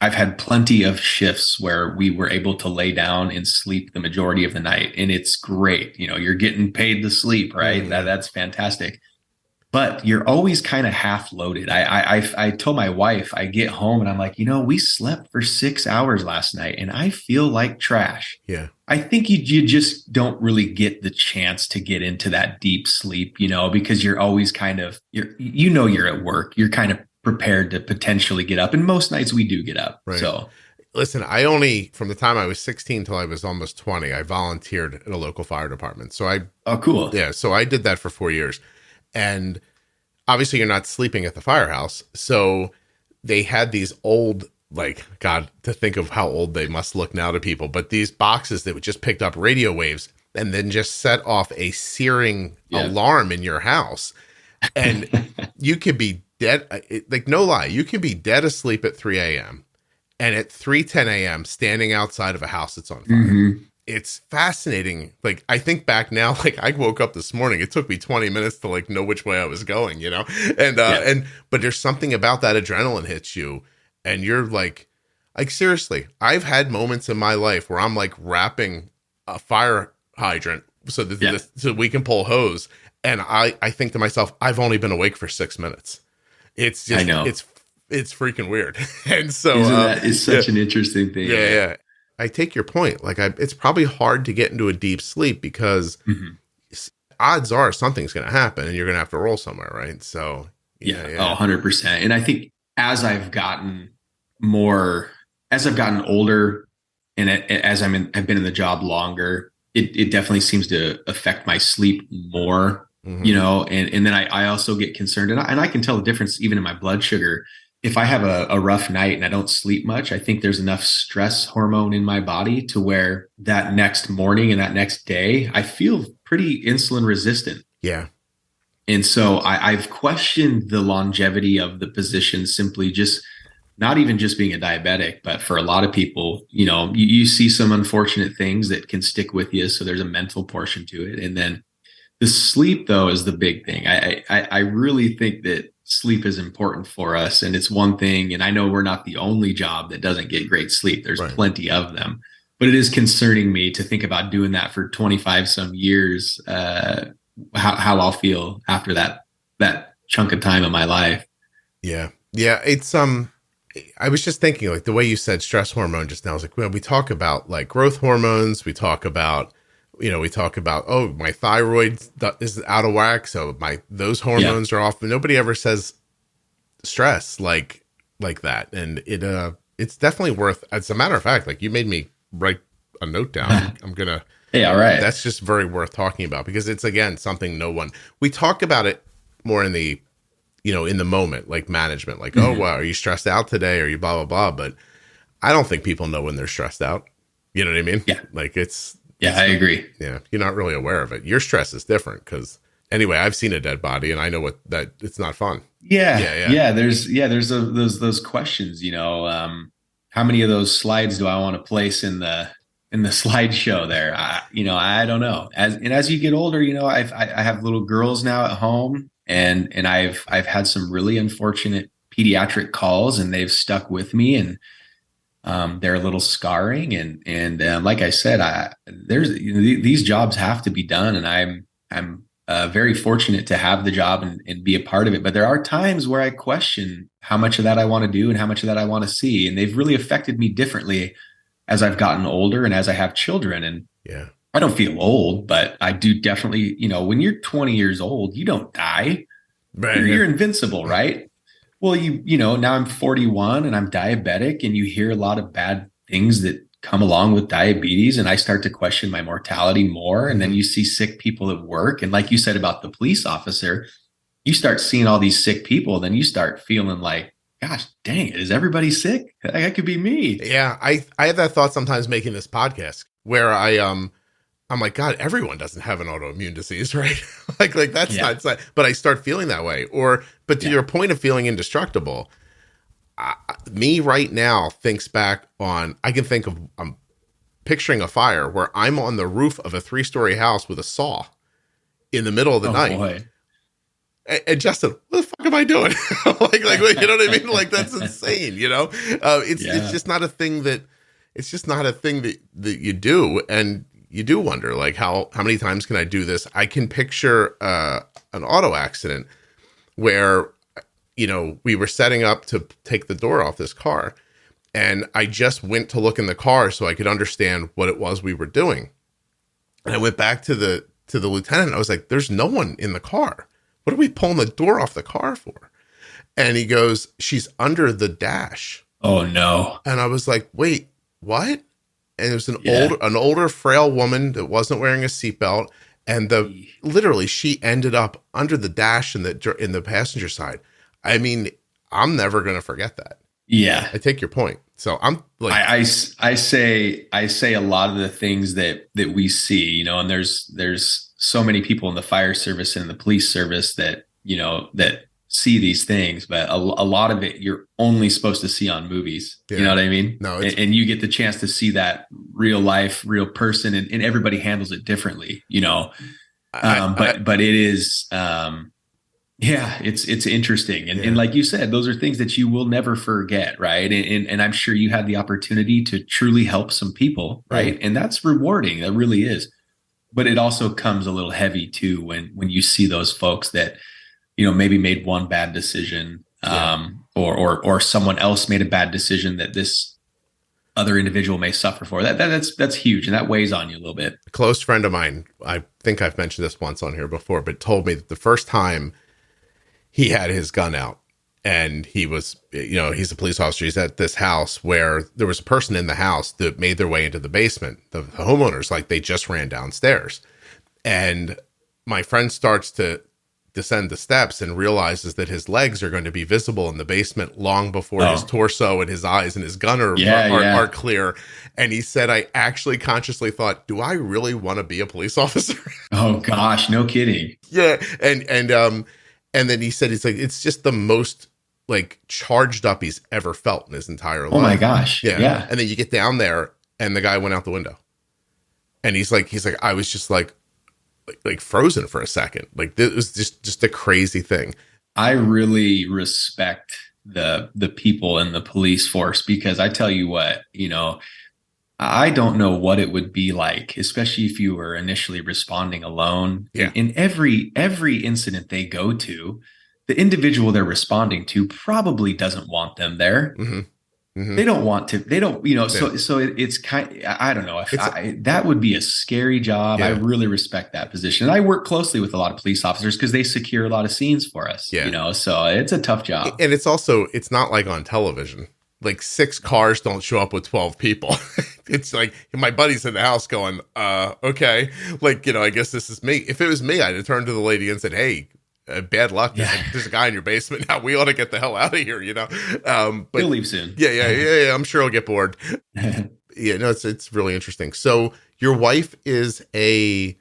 I've had plenty of shifts where we were able to lay down and sleep the majority of the night. And it's great. You're getting paid to sleep, right? That's fantastic. but you're always kind of half loaded. I told my wife, I get home and I'm like, we slept for 6 hours last night and I feel like trash. Yeah. I think you just don't really get the chance to get into that deep sleep, because you're always kind of, you're at work. You're kind of prepared to potentially get up. And most nights we do get up. Right. So listen, from the time I was 16 till I was almost 20, I volunteered at a local fire department. So oh, cool. Yeah. So I did that for 4 years. And obviously you're not sleeping at the firehouse. So they had these old, like, God, to think of how old they must look now to people, but these boxes that just picked up radio waves and then just set off a searing alarm in your house. And you could be dead. Like, no lie, you can be dead asleep at 3 a.m. and at 3:10 a.m. standing outside of a house that's on fire. Mm-hmm. It's fascinating. Like, I think back now, like, I woke up this morning. It took me 20 minutes to like know which way I was going, but there's something about that adrenaline hits you and you're like seriously, I've had moments in my life where I'm like wrapping a fire hydrant so we can pull hose. And I think to myself, I've only been awake for 6 minutes. It's just, I know. It's freaking weird. And so that is such an interesting thing. Yeah. I take your point. Like, it's probably hard to get into a deep sleep because odds are something's going to happen and you're going to have to roll somewhere. Right. So yeah. 100%. And I think as I've gotten older and as I've been in the job longer, it definitely seems to affect my sleep more, and then I also get concerned and I can tell the difference even in my blood sugar. If I have a rough night and I don't sleep much, I think there's enough stress hormone in my body to where that next morning and that next day, I feel pretty insulin resistant. Yeah. And so I've questioned the longevity of the position simply just not even just being a diabetic, but for a lot of people, you see some unfortunate things that can stick with you. So there's a mental portion to it. And then the sleep, though, is the big thing. I really think that sleep is important for us. And it's one thing. And I know we're not the only job that doesn't get great sleep. There's plenty of them. But it is concerning me to think about doing that for 25 some years, how I'll feel after that chunk of time of my life. Yeah. Yeah. It's, I was just thinking, like, the way you said stress hormone just now, I was like, well, we talk about like growth hormones. We talk about, oh, my thyroid is out of whack. So those hormones are off. But nobody ever says stress like that. And it's definitely worth, as a matter of fact, like, you made me write a note down. I'm going to, all right. That's just very worth talking about because it's, again, something we talk about it more in the, in the moment, like management, like, oh, wow, are you stressed out today? Or you blah, blah, blah. But I don't think people know when they're stressed out. You know what I mean? Yeah. Like I agree. Yeah. You're not really aware of it. Your stress is different because anyway, I've seen a dead body and I know that it's not fun. Yeah. There's those questions, how many of those slides do I want to place in the slideshow there? I don't know. As you get older, I have little girls now at home and I've had some really unfortunate pediatric calls and they've stuck with me and they're a little scarring and like I said, these jobs have to be done and I'm very fortunate to have the job and be a part of it. But there are times where I question how much of that I want to do and how much of that I want to see. And they've really affected me differently as I've gotten older and as I have children. And I don't feel old, but I do definitely, when you're 20 years old, you don't die. Right. You're invincible, right? Well, now I'm 41 and I'm diabetic and you hear a lot of bad things that come along with diabetes. And I start to question my mortality more. And then you see sick people at work. And like you said about the police officer, you start seeing all these sick people. Then you start feeling like, gosh, dang it, is everybody sick? That could be me. Yeah, I have that thought sometimes making this podcast where I'm like, God, everyone doesn't have an autoimmune disease, right? like that's not, but I start feeling that way. But to your point of feeling indestructible, me right now thinks back on, I can think of, I'm picturing a fire where I'm on the roof of a 3-story house with a saw in the middle of the night. Boy. And Justin, what the fuck am I doing? like, you know what I mean? Like, that's insane. It's just not a thing that you do. And you do wonder, like, how many times can I do this? I can picture an auto accident. where, we were setting up to take the door off this car. And I just went to look in the car so I could understand what it was we were doing. And I went back to the lieutenant. I was like, there's no one in the car. What are we pulling the door off the car for? And he goes, she's under the dash. Oh no. And I was like, wait, what? And it was an older frail woman that wasn't wearing a seatbelt. And literally she ended up under the dash in the passenger side. I mean, I'm never going to forget that. Yeah. I take your point. So I'm like, I say a lot of the things that we see, and there's so many people in the fire service and the police service that, that see these things, but a lot of it you're only supposed to see on movies. Yeah. You know what I mean? No, and you get the chance to see that real life, real person, and everybody handles it differently, but it is, yeah, it's interesting. And like you said, those are things that you will never forget. Right. And I'm sure you had the opportunity to truly help some people. Right. And that's rewarding. That really is. But it also comes a little heavy too, when you see those folks that, maybe made one bad decision, or someone else made a bad decision that this other individual may suffer for. That's huge. And that weighs on you a little bit. A close friend of mine, I think I've mentioned this once on here before, but told me that the first time he had his gun out and he was, he's a police officer. He's at this house where there was a person in the house that made their way into the basement. The homeowners, like they just ran downstairs. And my friend starts to descend the steps and realizes that his legs are going to be visible in the basement long before his torso and his eyes and his gun are clear. And he said, I actually consciously thought, do I really want to be a police officer? Oh gosh, no kidding. Yeah. And then he said, it's just the most like charged up he's ever felt in his entire life. Oh my gosh. Yeah. And then you get down there and the guy went out the window. And he's like, I was just like frozen for a second. Like this was just a crazy thing. I really respect the people in the police force, because I tell you what, I don't know what it would be like, especially if you were initially responding alone. Yeah. In every incident they go to, the individual they're responding to probably doesn't want them there. Mm-hmm. Mm-hmm. They don't want to. They don't. So it's kind. I don't know. That would be a scary job. Yeah. I really respect that position. And I work closely with a lot of police officers because they secure a lot of scenes for us. Yeah. So it's a tough job. And it's not like on television. Like 6 cars don't show up with 12 people. It's like my buddy's in the house going, okay. Like, I guess this is me. If it was me, I'd have turned to the lady and said, hey, bad luck. There's a guy in your basement. Now we ought to get the hell out of here, But he'll leave soon. Yeah. I'm sure he'll get bored. Yeah, no, it's really interesting. So your wife is a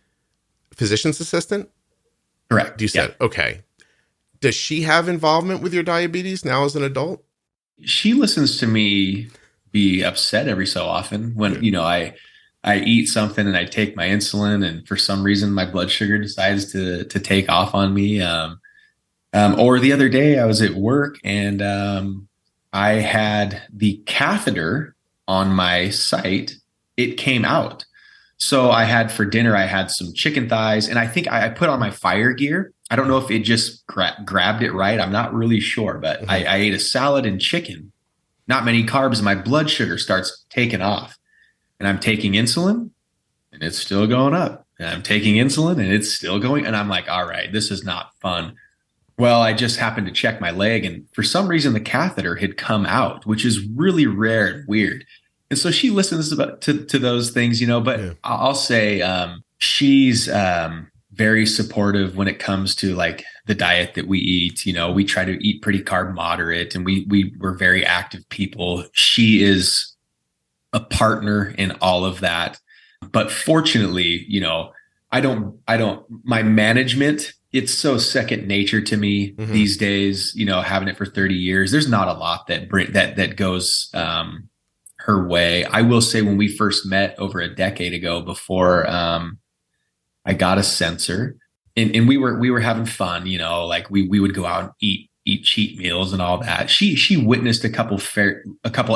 physician's assistant? Correct. You said, okay. Does she have involvement with your diabetes now as an adult? She listens to me be upset every so often when, I eat something and I take my insulin and for some reason my blood sugar decides to take off on me. Or the other day I was at work and I had the catheter on my site. It came out. So I had for dinner, I had some chicken thighs and I think I put on my fire gear. I don't know if it just grabbed it right. I'm not really sure, but mm-hmm. I ate a salad and chicken, not many carbs. My blood sugar starts taking off and I'm taking insulin and it's still going up and I'm taking insulin and it's still going. And I'm like, all right, this is not fun. Well, I just happened to check my leg and for some reason the catheter had come out, which is really rare and weird. And so she listens to those things, but yeah. I'll say she's very supportive when it comes to like the diet that we eat. We try to eat pretty carb moderate and we're very active people. She is a partner in all of that. But fortunately, I don't, my management, it's so second nature to me mm-hmm. these days, having it for 30 years, there's not a lot that goes her way. I will say when we first met over a decade ago before I got a sensor and we were having fun, like we would go out and eat cheat meals and all that. She witnessed a couple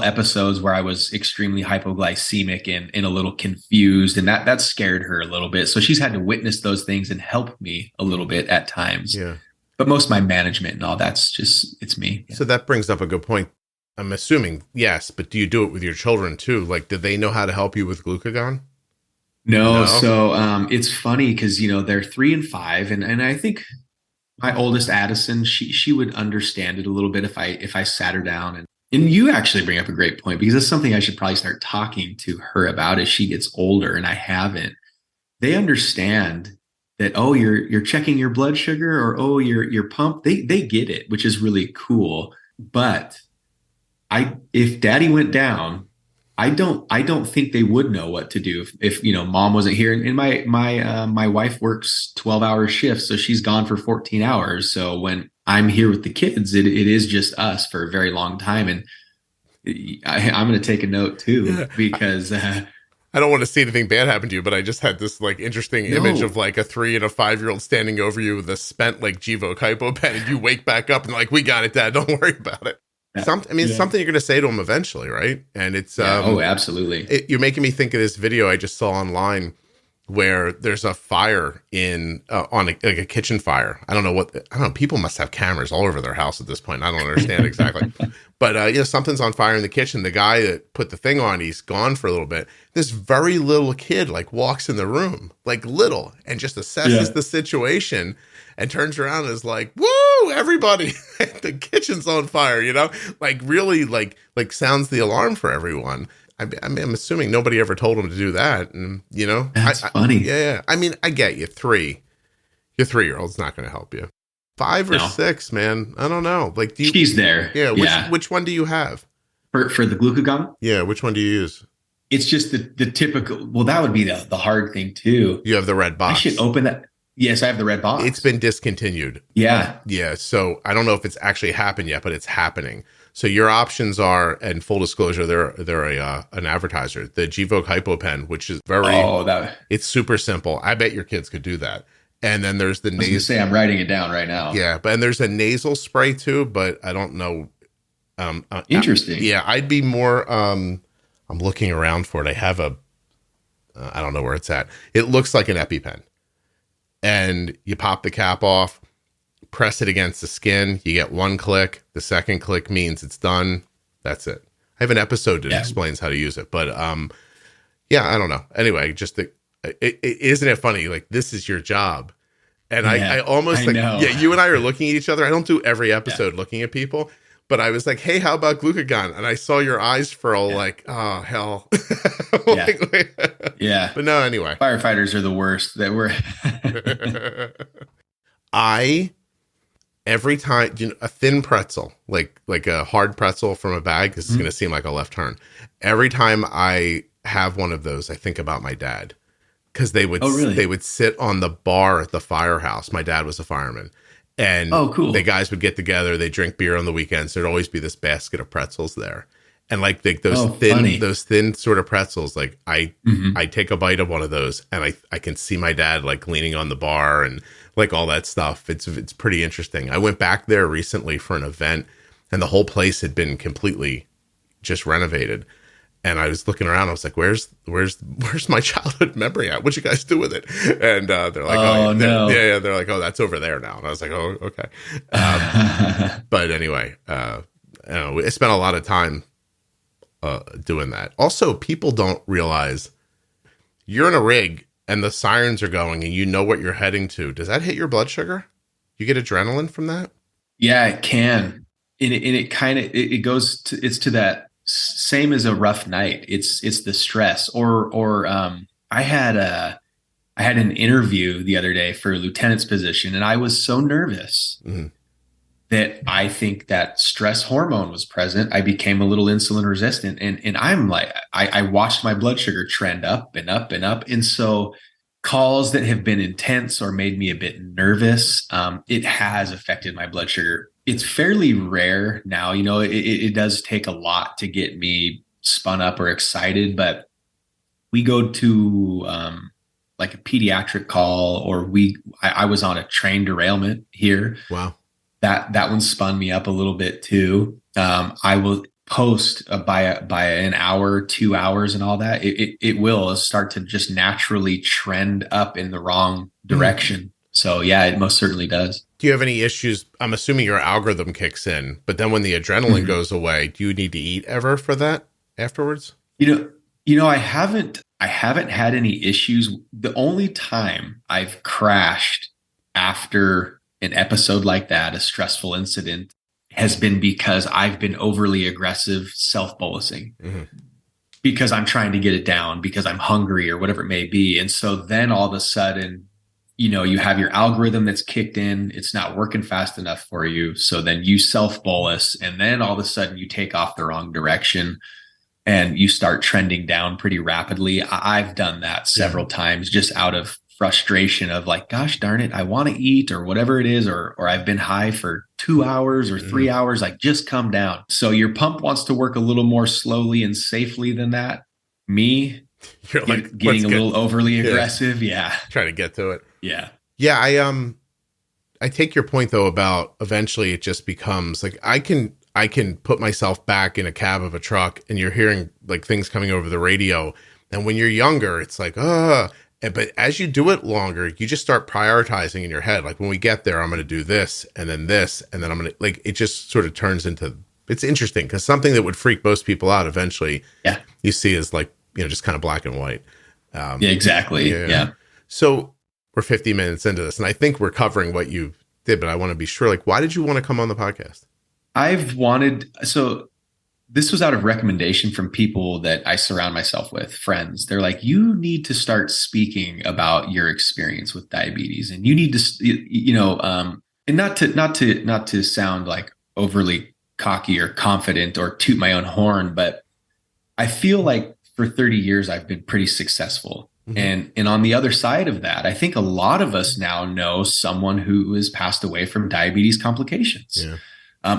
episodes where I was extremely hypoglycemic and a little confused, and that scared her a little bit. So she's had to witness those things and help me a little bit at times. Yeah. But most of my management and all that's just, it's me. So that brings up a good point. I'm assuming yes, but do you do it with your children too? Like, do they know how to help you with glucagon? No. No. So it's funny because, they're 3 and 5. And I think my oldest Addison, she would understand it a little bit if I sat her down. And you actually bring up a great point, because it's something I should probably start talking to her about as she gets older, and I haven't. They understand that, oh, you're checking your blood sugar, or oh, your pump. They get it, which is really cool. But if daddy went down, I don't think they would know what to do if mom wasn't here. And my wife works 12-hour shifts, so she's gone for 14 hours. So when I'm here with the kids, it is just us for a very long time. And I'm going to take a note too, because I don't want to see anything bad happen to you, but I just had this like interesting image of like a 3 and a 5-year-old standing over you with a spent like Gvoke HypoPen, and you wake back up and like, we got it, Dad. Don't worry about it. It's something you're going to say to them eventually, right? And it's oh, absolutely. You're making me think of this video I just saw online where there's a fire in on a kitchen fire. I don't know. People must have cameras all over their house at this point. I don't understand exactly, but something's on fire in the kitchen. The guy that put the thing on, he's gone for a little bit. This very little kid like walks in the room, like little, and just assesses the situation. And turns around and is like, "Woo, everybody! The kitchen's on fire!" Like really, like sounds the alarm for everyone. I'm assuming nobody ever told him to do that, and that's funny. Yeah. I mean, I get you. Your 3-year-old's not going to help you. 5 or 6, man. I don't know. Like, she's there. Yeah. Which one do you have for the glucagon? Yeah. Which one do you use? It's just the typical. Well, that would be the hard thing too. You have the red box. I should open that. Yes, I have the red box. It's been discontinued. Yeah. Yeah. So I don't know if it's actually happened yet, but it's happening. So your options are, and full disclosure, they're an advertiser, the Gvoke HypoPen, which is it's super simple. I bet your kids could do that. And then there's the nasal. Say I'm writing it down right now. Yeah, and there's a nasal spray too, but I don't know. Interesting. I'd be more. I'm looking around for it. I have I don't know where it's at. It looks like an EpiPen. And you pop the cap off, press it against the skin. You get 1 click. The second click means it's done. That's it. I have an episode that explains how to use it. But I don't know. Anyway, isn't it funny? Like, this is your job. And I almost know. You and I are looking at each other. I don't do every episode looking at people. But I was like, hey, how about glucagon? And I saw your eyes furl like, oh, hell. Yeah. But no, anyway. Firefighters are the worst. Every time, a thin pretzel, like a hard pretzel from a bag, this is going to seem like a left turn. Every time I have one of those, I think about my dad. Because they would sit on the bar at the firehouse. My dad was a fireman. And cool. The guys would get together. They drink beer on the weekends. There'd always be this basket of pretzels there, and like those thin sort of pretzels. Like I take a bite of one of those, and I can see my dad like leaning on the bar and like all that stuff. It's pretty interesting. I went back there recently for an event, and the whole place had been completely just renovated. And I was looking around. I was like, "Where's my childhood memory at? What you guys do with it?" And they're like, "Oh no, yeah." They're like, "Oh, that's over there now." And I was like, "Oh, okay." But anyway, I spent a lot of time doing that. Also, people don't realize you're in a rig and the sirens are going, and you know what you're heading to. Does that hit your blood sugar? You get adrenaline from that? Yeah, it can. And it kind of it goes to to that. Same as a rough night. It's the stress or I had an interview the other day for a lieutenant's position, and I was so nervous that I think that stress hormone was present. I became a little insulin resistant, and I'm like, I watched my blood sugar trend up and up and up. And so calls that have been intense or made me a bit nervous, it has affected my blood sugar. It's fairly rare now. It does take a lot to get me spun up or excited, but we go to like a pediatric call, or I was on a train derailment here. Wow. That one spun me up a little bit too. I will post by an hour, 2 hours and all that. It will start to just naturally trend up in the wrong direction. So yeah, it most certainly does. Do you have any issues? I'm assuming your algorithm kicks in, but then when the adrenaline goes away, do you need to eat ever for that afterwards? I haven't had any issues. The only time I've crashed after an episode like that, a stressful incident, has been because I've been overly aggressive self-bolusing because I'm trying to get it down because I'm hungry or whatever it may be. And so then all of a sudden, you have your algorithm that's kicked in. It's not working fast enough for you. So then you self-bolus, and then all of a sudden you take off the wrong direction and you start trending down pretty rapidly. I've done that several times just out of frustration of like, gosh darn it, I want to eat or whatever it is, or I've been high for 2 hours or 3 hours, like just come down. So your pump wants to work a little more slowly and safely than that. Me, You're like getting a little overly aggressive. Yeah. Try to get to it. Yeah. Yeah. I take your point though about eventually it just becomes like, I can put myself back in a cab of a truck and you're hearing like things coming over the radio. And when you're younger, it's like, but as you do it longer, you just start prioritizing in your head. Like when we get there, I'm going to do this and then this, and then I'm going to like, it just sort of turns into, it's interesting because something that would freak most people out eventually you see is like, just kind of black and white. Yeah, exactly. Yeah. So we're 50 minutes into this and I think we're covering what you did, but I want to be sure, like, why did you want to come on the podcast? So this was out of recommendation from people that I surround myself with, friends. They're like, you need to start speaking about your experience with diabetes, and you need to, and not to sound like overly cocky or confident or toot my own horn, but I feel like for 30 years, I've been pretty successable. And on the other side of that, I think a lot of us now know someone who has passed away from diabetes complications. Yeah.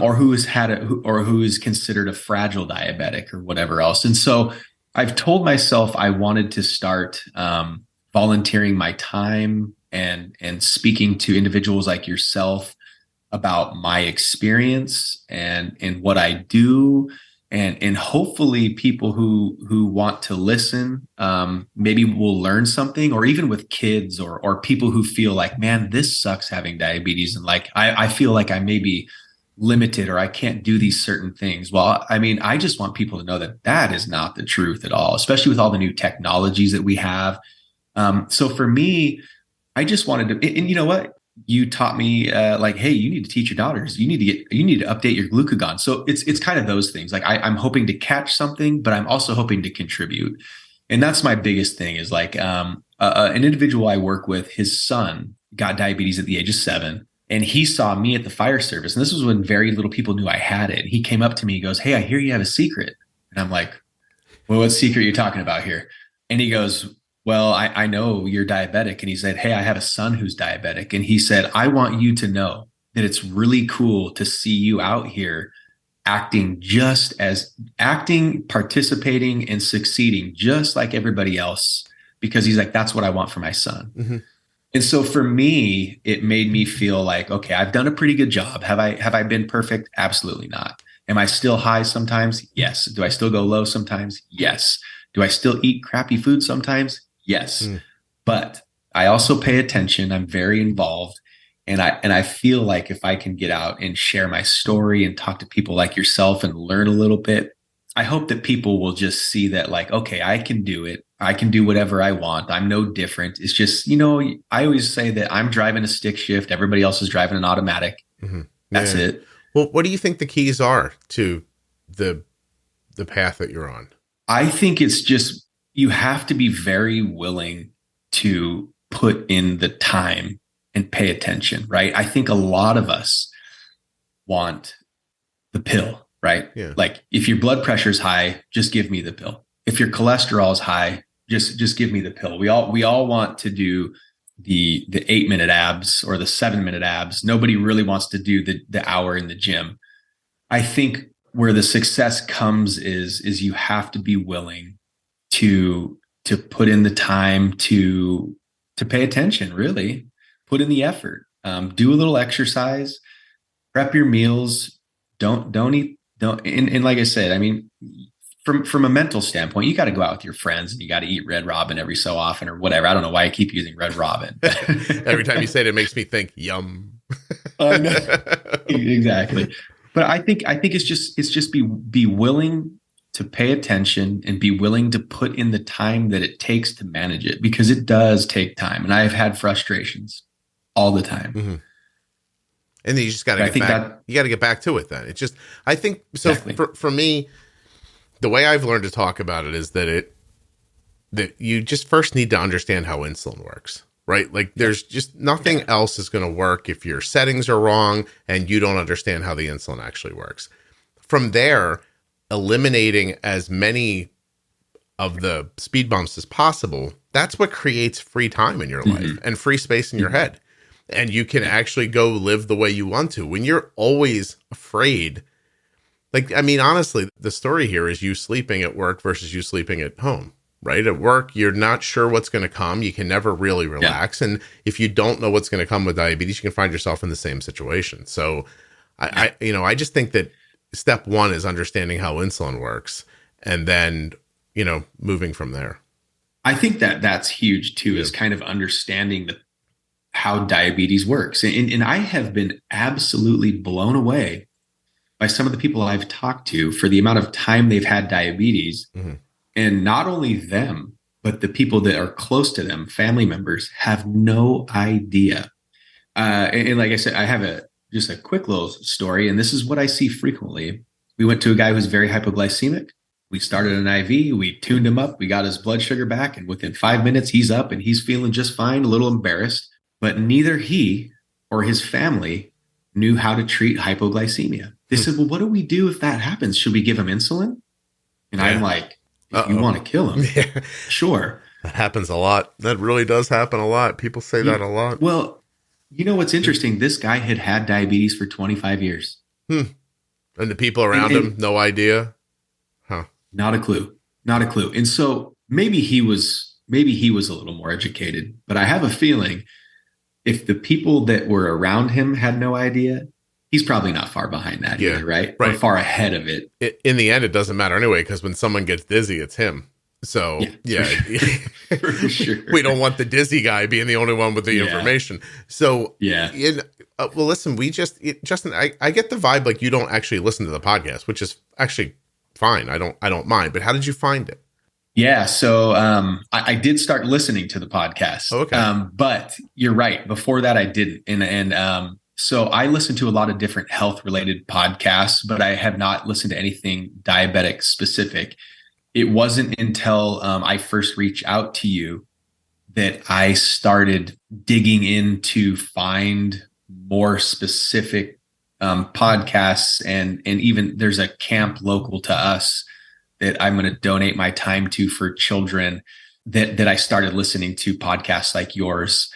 Or who is considered a fragile diabetic or whatever else. And so I've told myself I wanted to start volunteering my time and speaking to individuals like yourself about my experience and what I do. And hopefully people who want to listen, maybe will learn something, or even with kids or people who feel like, man, this sucks having diabetes. And like, I feel like I may be limited or I can't do these certain things. Well, I mean, I just want people to know that that is not the truth at all, especially with all the new technologies that we have. So for me, I just wanted to, and you know what? You taught me like, hey, you need to teach your daughters. You need to update your glucagon. So it's kind of those things. Like I'm hoping to catch something, but I'm also hoping to contribute. And that's my biggest thing is like an individual I work with, his son got diabetes at the age of 7. And he saw me at the fire service. And this was when very little people knew I had it. He came up to me, he goes, hey, I hear you have a secret. And I'm like, well, what secret are you talking about here? And he goes, well, I know you're diabetic. And he said, hey, I have a son who's diabetic. And he said, I want you to know that it's really cool to see you out here acting, participating and succeeding just like everybody else. Because he's like, that's what I want for my son. And so for me, it made me feel like, okay, I've done a pretty good job. Have I been perfect? Absolutely not. Am I still high sometimes? Yes. Do I still go low sometimes? Yes. Do I still eat crappy food sometimes? Yes. But I also pay attention. I'm very involved. And I feel like if I can get out and share my story and talk to people like yourself and learn a little bit, I hope that people will just see that like, okay, I can do it. I can do whatever I want. I'm no different. It's just, I always say that I'm driving a stick shift. Everybody else is driving an automatic. That's it. Well, what do you think the keys are to the path that you're on? I think it's just, you have to be very willing to put in the time and pay attention, right? I think a lot of us want the pill, right? Yeah. Like if your blood pressure is high, just give me the pill. If your cholesterol is high, just give me the pill. We all want to do the 8-minute abs or the 7-minute abs. Nobody really wants to do the hour in the gym. I think where the success comes is you have to be willing to put in the time to pay attention, really put in the effort, do a little exercise, prep your meals, don't eat. And like I said, I mean, from a mental standpoint, you got to go out with your friends and you got to eat Red Robin every so often or whatever. I don't know why I keep using Red Robin. Every time you say it makes me think yum. I know. Exactly. But I think it's just be willing to pay attention and be willing to put in the time that it takes to manage it, because it does take time. And I've had frustrations all the time. Mm-hmm. And then you just got to get back. You got to get back to it. Then it's just, I think so. Exactly. For me, the way I've learned to talk about it is that you just first need to understand how insulin works, right? Like there's just nothing else is going to work if your settings are wrong and you don't understand how the insulin actually works. From there, eliminating as many of the speed bumps as possible, that's what creates free time in your life and free space in your head. And you can actually go live the way you want to. When you're always afraid, like, I mean, honestly, the story here is you sleeping at work versus you sleeping at home, right? At work, you're not sure what's going to come. You can never really relax. Yeah. And if you don't know what's going to come with diabetes, you can find yourself in the same situation. So I just think that step one is understanding how insulin works and then, moving from there. I think that's huge too, is kind of understanding how diabetes works. And I have been absolutely blown away by some of the people I've talked to for the amount of time they've had diabetes. Mm-hmm. And not only them, but the people that are close to them, family members, have no idea. And like I said, I have just a quick little story, and this is what I see frequently. We went to a guy who's very hypoglycemic. We started an IV, we tuned him up, we got his blood sugar back, and within 5 minutes, he's up and he's feeling just fine, a little embarrassed. But neither he or his family knew how to treat hypoglycemia. They said, well, what do we do if that happens? Should we give him insulin? And I'm like, if you want to kill him, sure. That happens a lot. That really does happen a lot. People say that a lot. Well, you know what's interesting? This guy had diabetes for 25 years. And the people around him, no idea? Huh. Not a clue. Not a clue. And so maybe he was a little more educated, but I have a feeling if the people that were around him had no idea, he's probably not far behind that either, right? Or far ahead of it. In the end, it doesn't matter anyway, because when someone gets dizzy, it's him. So, For sure. We don't want the dizzy guy being the only one with the information. So, well, listen, Justin, I get the vibe like you don't actually listen to the podcast, which is actually fine. I don't mind. But how did you find it? Yeah. So I did start listening to the podcast. Okay. But you're right. Before that, I didn't. And so I listen to a lot of different health related podcasts, but I have not listened to anything diabetic specific. It wasn't until I first reached out to you that I started digging in to find more specific podcasts. And even there's a camp local to us that I'm going to donate my time to for children that I started listening to podcasts like yours.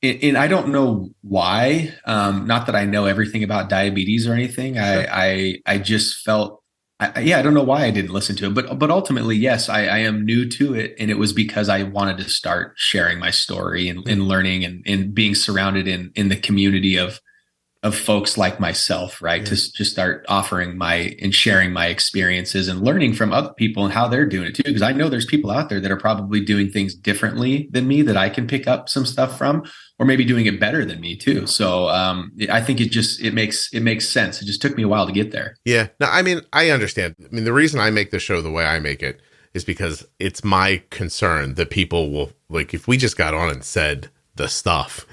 And I don't know why, not that I know everything about diabetes or anything. Sure. I just felt, I don't know why I didn't listen to it, but ultimately, yes, I am new to it. And it was because I wanted to start sharing my story and learning and being surrounded in the community of folks like myself, right? To just start offering and sharing my experiences and learning from other people and how they're doing it too. Because I know there's people out there that are probably doing things differently than me that I can pick up some stuff from, or maybe doing it better than me too. So I think it makes sense. It just took me a while to get there. Yeah. No, I mean, I understand. I mean, the reason I make the show the way I make it is because it's my concern that people will, like, if we just got on and said the stuff,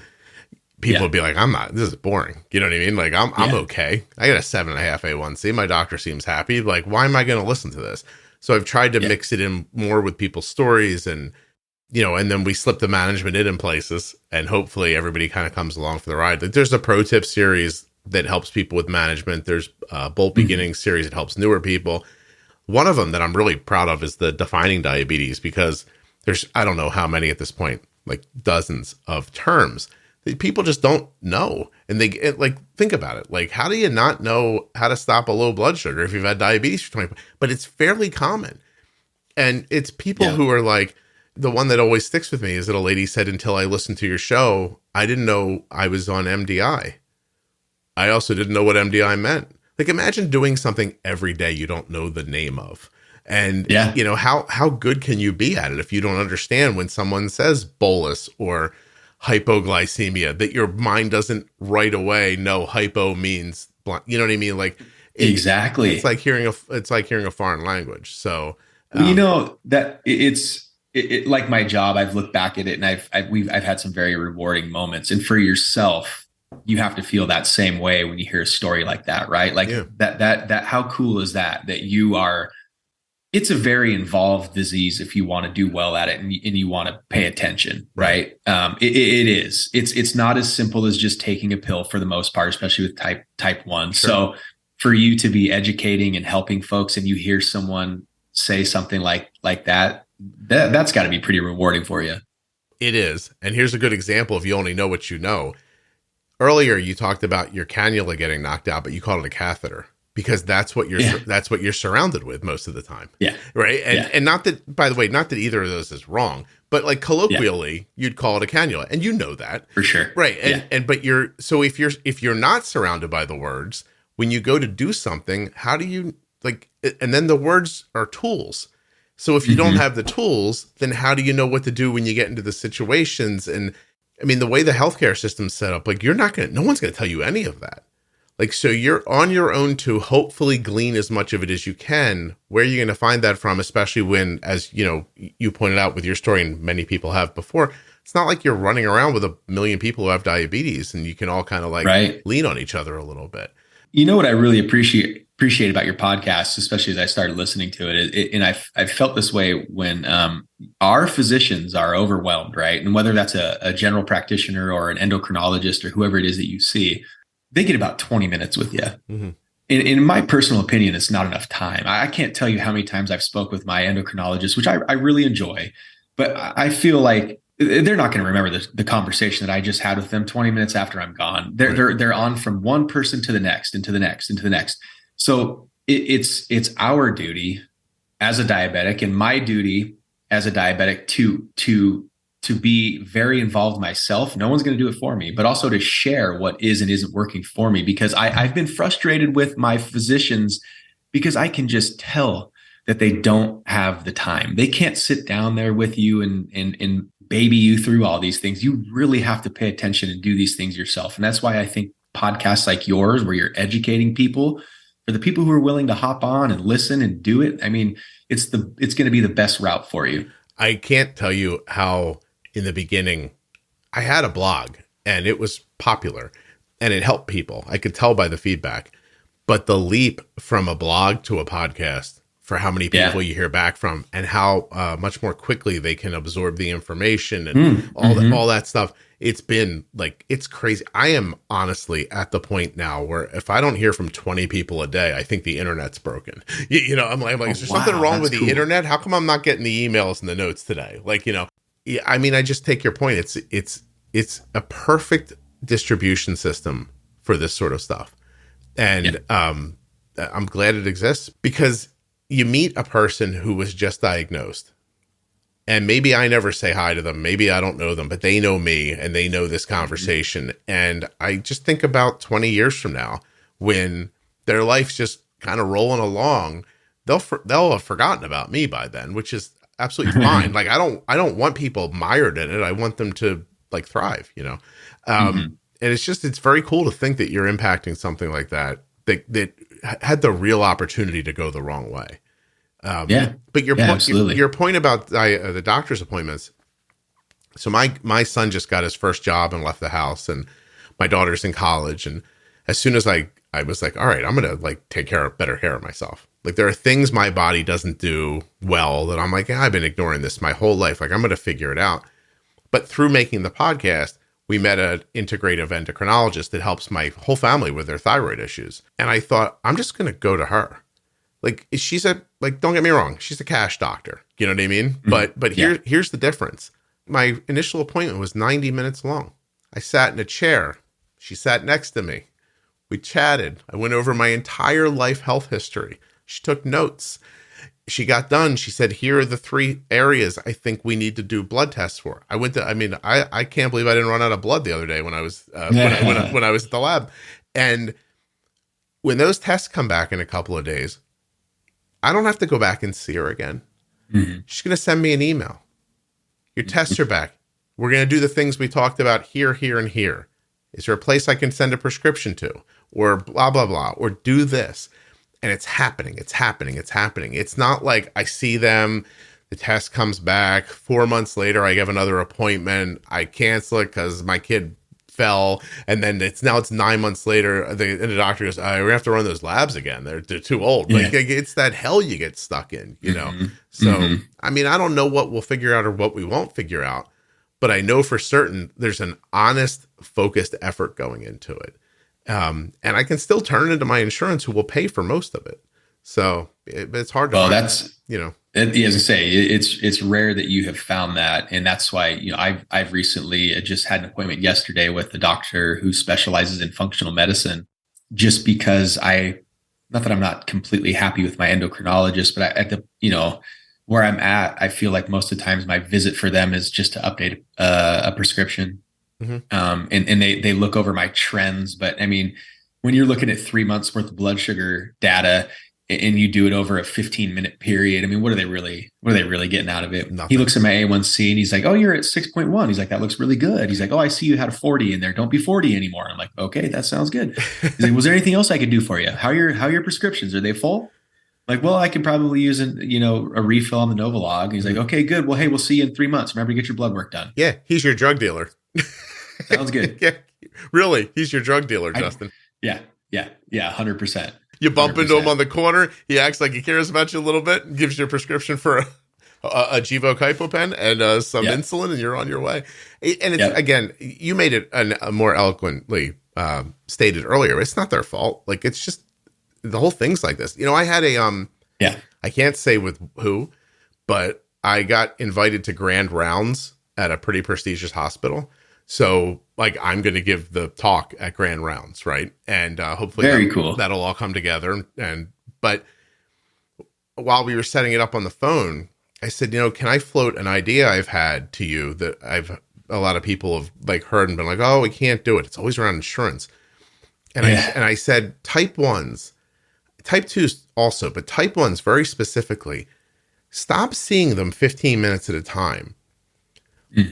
people would be like, this is boring. You know what I mean? Like, I'm okay. I got a 7.5 A1C. My doctor seems happy. Like, why am I going to listen to this? So I've tried to mix it in more with people's stories and then we slip the management in places and hopefully everybody kind of comes along for the ride. Like, there's a pro tip series that helps people with management. There's a Bolt Beginnings series that helps newer people. One of them that I'm really proud of is the Defining Diabetes, because there's, I don't know how many at this point, like dozens of terms that people just don't know. And think about it. Like, how do you not know how to stop a low blood sugar if you've had diabetes for 20? But it's fairly common. And it's people who are like, the one that always sticks with me is that a lady said, until I listened to your show, I didn't know I was on MDI. I also didn't know what MDI meant. Like, imagine doing something every day you don't know the name of. And, Yeah. how good can you be at it if you don't understand when someone says bolus or hypoglycemia, that your mind doesn't right away know hypo means blunt. You know what I mean? Like Exactly. it's like hearing a foreign language. So, that it like my job, I've looked back at it and I've had some very rewarding moments. And for yourself, you have to feel that same way when you hear a story like that, right? Like that, how cool is that it's a very involved disease if you want to do well at it and you want to pay attention, right? It is. It's not as simple as just taking a pill for the most part, especially with type 1. Sure. So for you to be educating and helping folks and you hear someone say something like that's got to be pretty rewarding for you. It is. And here's a good example if you only know what you know. Earlier, you talked about your cannula getting knocked out, but you called it a catheter because that's what you're surrounded with most of the time. Yeah. Right. And not that, by the way, not that either of those is wrong, but like colloquially, you'd call it a cannula, and you know that for sure. Right. But if you're not surrounded by the words, when you go to do something, how do you and then the words are tools. So if you don't have the tools, then how do you know what to do when you get into the situations? And I mean, the way the healthcare system's set up, no one's going to tell you any of that. So you're on your own to hopefully glean as much of it as you can. Where are you going to find that from? Especially when, as you pointed out with your story, and many people have before, it's not like you're running around with a million people who have diabetes and you can all kind of lean on each other a little bit. You know what I really appreciate about your podcast, especially as I started listening to it, and I've felt this way when our physicians are overwhelmed, right? And whether that's a general practitioner or an endocrinologist or whoever it is that you see, they get about 20 minutes with you. Mm-hmm. In my personal opinion, it's not enough time. I can't tell you how many times I've spoke with my endocrinologist, which I really enjoy, but I feel like they're not going to remember the conversation that I just had with them 20 minutes after I'm gone. They're on from one person to the next and to the next and to the next. So it's our duty as a diabetic and my duty as a diabetic to be very involved myself. No one's going to do it for me, but also to share what is and isn't working for me, because I've been frustrated with my physicians because I can just tell that they don't have the time. They can't sit down there with you and baby you through all these things. You really have to pay attention and do these things yourself. And that's why I think podcasts like yours, where you're educating people, for the people who are willing to hop on and listen and do it, I mean, it's going to be the best route for you. I can't tell you how in the beginning I had a blog and it was popular and it helped people. I could tell by the feedback, but the leap from a blog to a podcast, for how many people you hear back from and how much more quickly they can absorb the information and all that stuff. It's been it's crazy. I am honestly at the point now where if I don't hear from 20 people a day, I think the internet's broken. I'm like, is there something wrong with the internet? How come I'm not getting the emails and the notes today? I mean, I just take your point. It's a perfect distribution system for this sort of stuff. And I'm glad it exists, because you meet a person who was just diagnosed, and maybe I never say hi to them. Maybe I don't know them, but they know me and they know this conversation. And I just think about 20 years from now, when their life's just kind of rolling along, they'll have forgotten about me by then, which is absolutely fine. I don't want people mired in it. I want them to thrive, And it's very cool to think that you're impacting something like that had the real opportunity to go the wrong way. But your point about the doctor's appointments. So my son just got his first job and left the house, and my daughter's in college. And as soon as I was like, all right, I'm going to take better care of myself. There are things my body doesn't do well that I'm like, I've been ignoring this my whole life. I'm going to figure it out. But through making the podcast, we met an integrative endocrinologist that helps my whole family with their thyroid issues. And I thought, I'm just going to go to her. She's don't get me wrong, she's a cash doctor. You know what I mean? Mm-hmm. But here's the difference. My initial appointment was 90 minutes long. I sat in a chair. She sat next to me. We chatted. I went over my entire life health history. She took notes. She got done. She said, here are the 3 areas I think we need to do blood tests for. I can't believe I didn't run out of blood the other day when I was when I was at the lab. And when those tests come back in a couple of days, I don't have to go back and see her again. Mm-hmm. She's going to send me an email. Your tests are back. We're going to do the things we talked about here, here, and here. Is there a place I can send a prescription to? Or blah, blah, blah. Or do this. And it's happening. It's happening. It's happening. It's not like I see them, the test comes back. 4 months later, I have another appointment. I cancel it because my kid fell. And then it's 9 months later. And the doctor goes, we're going to have to run those labs again. They're too old. Yeah. Like it's that hell you get stuck in, you know? Mm-hmm. So, Mm-hmm. I mean, I don't know what we'll figure out or what we won't figure out. But I know for certain there's an honest, focused effort going into it. And I can still turn it into my insurance who will pay for most of it. So it's hard to find, That's, you know. as I say, it's rare that you have found that. And that's why, I've recently just had an appointment yesterday with a doctor who specializes in functional medicine, just because not that I'm not completely happy with my endocrinologist, but where I'm at, I feel like most of the times my visit for them is just to update a prescription. Mm-hmm. And they look over my trends. But I mean, when you're looking at 3 months worth of blood sugar data and you do it over a 15-minute period, I mean, what are they really getting out of it? Nothing. He looks at my A1C and he's like, oh, you're at 6.1. He's like, that looks really good. He's like, oh, I see you had a 40 in there. Don't be 40 anymore. I'm like, okay, that sounds good. He's like, was there anything else I could do for you? How are your prescriptions? Are they full? Like, well, I could probably use a refill on the Novolog. And he's like, okay, good. Well, hey, we'll see you in 3 months. Remember to get your blood work done. Yeah, he's your drug dealer. Sounds good. Yeah, really, he's your drug dealer, Justin. Yeah, 100%. You bump 100%. into him on the corner. He acts like he cares about you a little bit and gives you a prescription for a Gvoke HypoPen and some insulin, and you're on your way. And it's again, you made it more eloquently stated earlier. It's not their fault. Like, it's just the whole thing's like this. I had I can't say with who, but I got invited to grand rounds at a pretty prestigious hospital. So, like, I'm going to give the talk at grand rounds, right? And hopefully cool. That'll all come together. But while we were setting it up on the phone, I said, can I float an idea I've had to you that a lot of people have like heard and been like, oh, we can't do it. It's always around insurance. And I said, type 1s, type 2s also, but type 1s very specifically, stop seeing them 15 minutes at a time.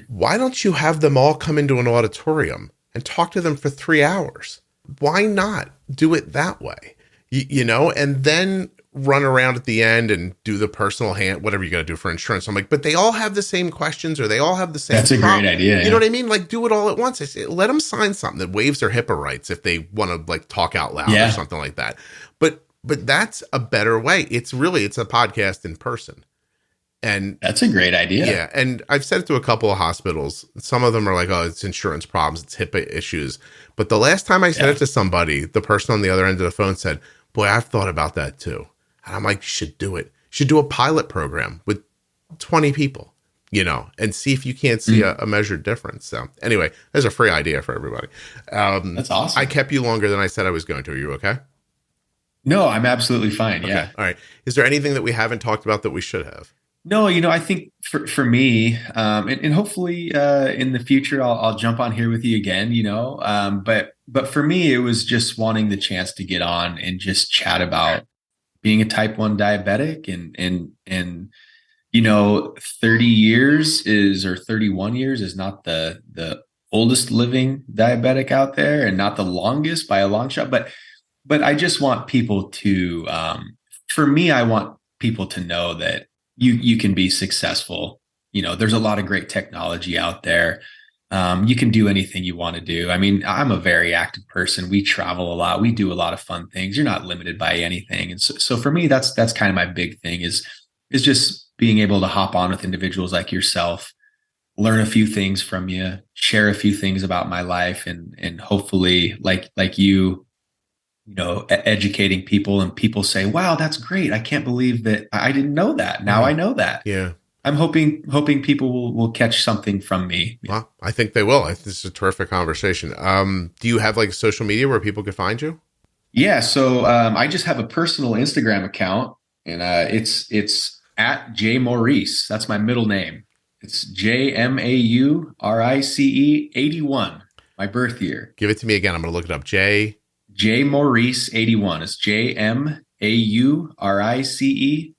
Why don't you have them all come into an auditorium and talk to them for 3 hours? Why not do it that way? And then run around at the end and do the personal hand, whatever you got to do for insurance. I'm like, but they all have the same questions or they all have the same. That's a great idea. You know what I mean? Like, do it all at once. I say, let them sign something that waives their HIPAA rights if they want to like talk out loud or something like that. But that's a better way. It's a podcast in person. And that's a great idea. Yeah. And I've said it to a couple of hospitals. Some of them are like, oh, it's insurance problems. It's HIPAA issues. But the last time I said it to somebody, the person on the other end of the phone said, boy, I've thought about that too. And I'm like, you should do it. You should do a pilot program with 20 people, and see if you can't see a measured difference. So anyway, there's a free idea for everybody. That's awesome. I kept you longer than I said I was going to. Are you okay? No, I'm absolutely fine. Okay. Yeah. All right. Is there anything that we haven't talked about that we should have? No, I think for me, and hopefully in the future, I'll jump on here with you again, but for me, it was just wanting the chance to get on and just chat about being a type 1 diabetic and 30 years or 31 years is not the oldest living diabetic out there and not the longest by a long shot. But I just want people to, for me, I want people to know that you can be successful. There's a lot of great technology out there. You can do anything you want to do. I mean, I'm a very active person. We travel a lot. We do a lot of fun things. You're not limited by anything. And so for me, that's kind of my big thing is just being able to hop on with individuals like yourself, learn a few things from you, share a few things about my life, and hopefully like you, educating people, and people say, wow, that's great. I can't believe that I didn't know that. Now I know that. Yeah. I'm hoping people will catch something from me. Well, I think they will. This is a terrific conversation. Do you have like social media where people could find you? Yeah. So I just have a personal Instagram account, and it's at J Maurice. That's my middle name. It's JMAURICE 81, my birth year. Give it to me again. I'm going to look it up. J Maurice 81. It's JMAURICE AURICE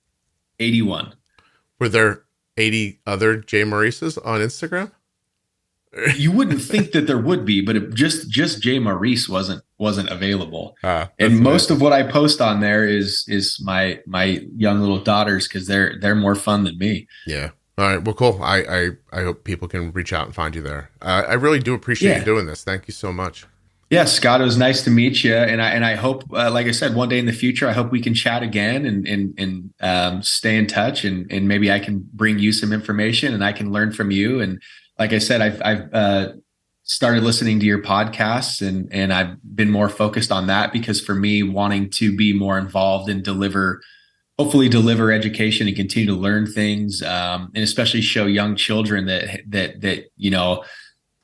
81. Were there 80 other Jay Maurices on Instagram? You wouldn't think that there would be, but just Jay Maurice wasn't available. And most of what I post on there is my young little daughters, because they're more fun than me. Yeah. All right. Well, cool. I hope people can reach out and find you there. I really do appreciate you doing this. Thank you so much. Yeah, Scott, it was nice to meet you, and I hope, like I said, one day in the future, I hope we can chat again and stay in touch, and maybe I can bring you some information, and I can learn from you. And like I said, I've started listening to your podcasts, and I've been more focused on that, because for me, wanting to be more involved and hopefully deliver education and continue to learn things, and especially show young children that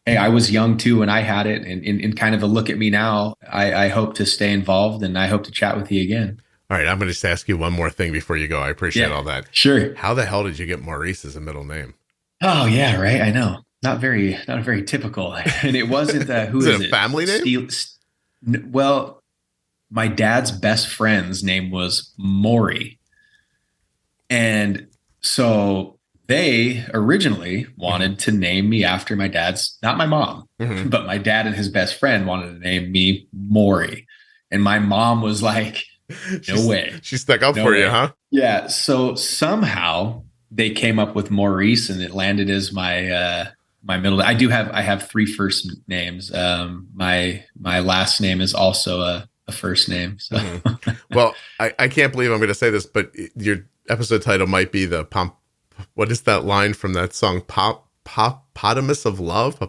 hey, I was young too when I had it, and kind of a look at me now. I hope to stay involved, and I hope to chat with you again. All right. I'm going to just ask you one more thing before you go. I appreciate all that. Sure. How the hell did you get Maurice as a middle name? Oh yeah. Right. I know. Not very typical. And it wasn't who is it? A family name? Well, my dad's best friend's name was Maury. And so they originally wanted to name me after my dad's, not my mom, but my dad and his best friend wanted to name me Maury. And my mom was like, no way. She stuck up for you, huh? Yeah. So somehow they came up with Maurice, and it landed as my middle. I have 3 first names. My last name is also a first name. So. Well, I can't believe I'm going to say this, but your episode title might be what is that line from that song? Hippopotamus of Love,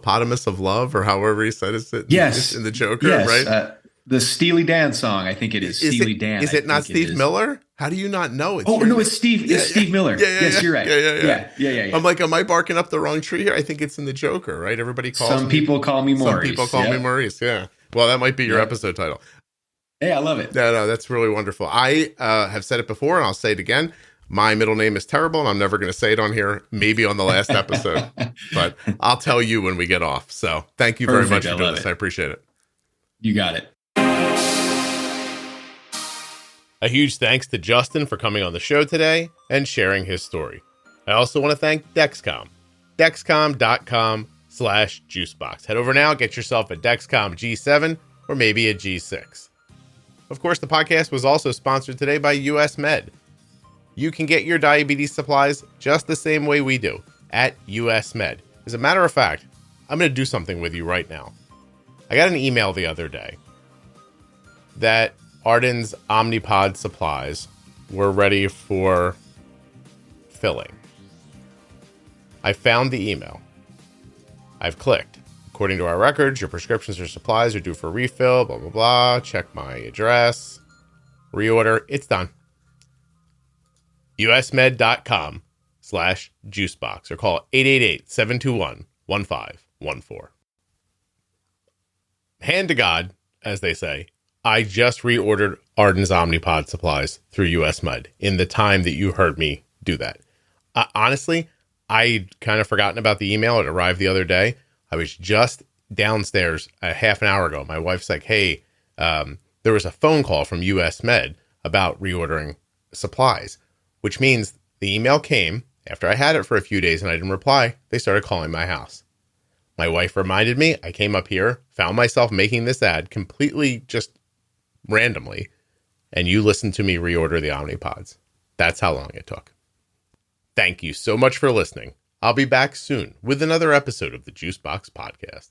or however he said it. Yes. In the Joker, right? The Steely Dan song, I think it is. Steely Dan. Is it not Steve Miller? How do you not know it? No, it's Steve. It's Steve Miller. Yes, you're right. Yeah. I'm like, am I barking up the wrong tree here? I think it's in the Joker, right? Everybody calls Some people call me Maurice. Some people call me Maurice. Yeah. Well, that might be your episode title. Hey, I love it. No, that's really wonderful. I have said it before, and I'll say it again. My middle name is terrible, and I'm never going to say it on here, maybe on the last episode, but I'll tell you when we get off. So thank you very much for doing this. I appreciate it. You got it. A huge thanks to Justin for coming on the show today and sharing his story. I also want to thank Dexcom. Dexcom.com/juicebox. Head over now, get yourself a Dexcom G7 or maybe a G6. Of course, the podcast was also sponsored today by US Med. You can get your diabetes supplies just the same way we do at US Med. As a matter of fact, I'm going to do something with you right now. I got an email the other day that Arden's Omnipod supplies were ready for filling. I found the email. I've clicked. According to our records, your prescriptions or supplies are due for refill, blah, blah, blah. Check my address. Reorder. It's done. usmed.com/juicebox or call 888-721-1514. Hand to God, as they say, I just reordered Arden's Omnipod supplies through US Med in the time that you heard me do that. Honestly, I'd kind of forgotten about the email. It arrived the other day. I was just downstairs a half an hour ago. My wife's like, hey, there was a phone call from US Med about reordering supplies, which means the email came after I had it for a few days and I didn't reply. They started calling my house. My wife reminded me. I came up here, found myself making this ad completely just randomly, and you listened to me reorder the Omnipods. That's how long it took. Thank you so much for listening. I'll be back soon with another episode of the Juicebox Podcast.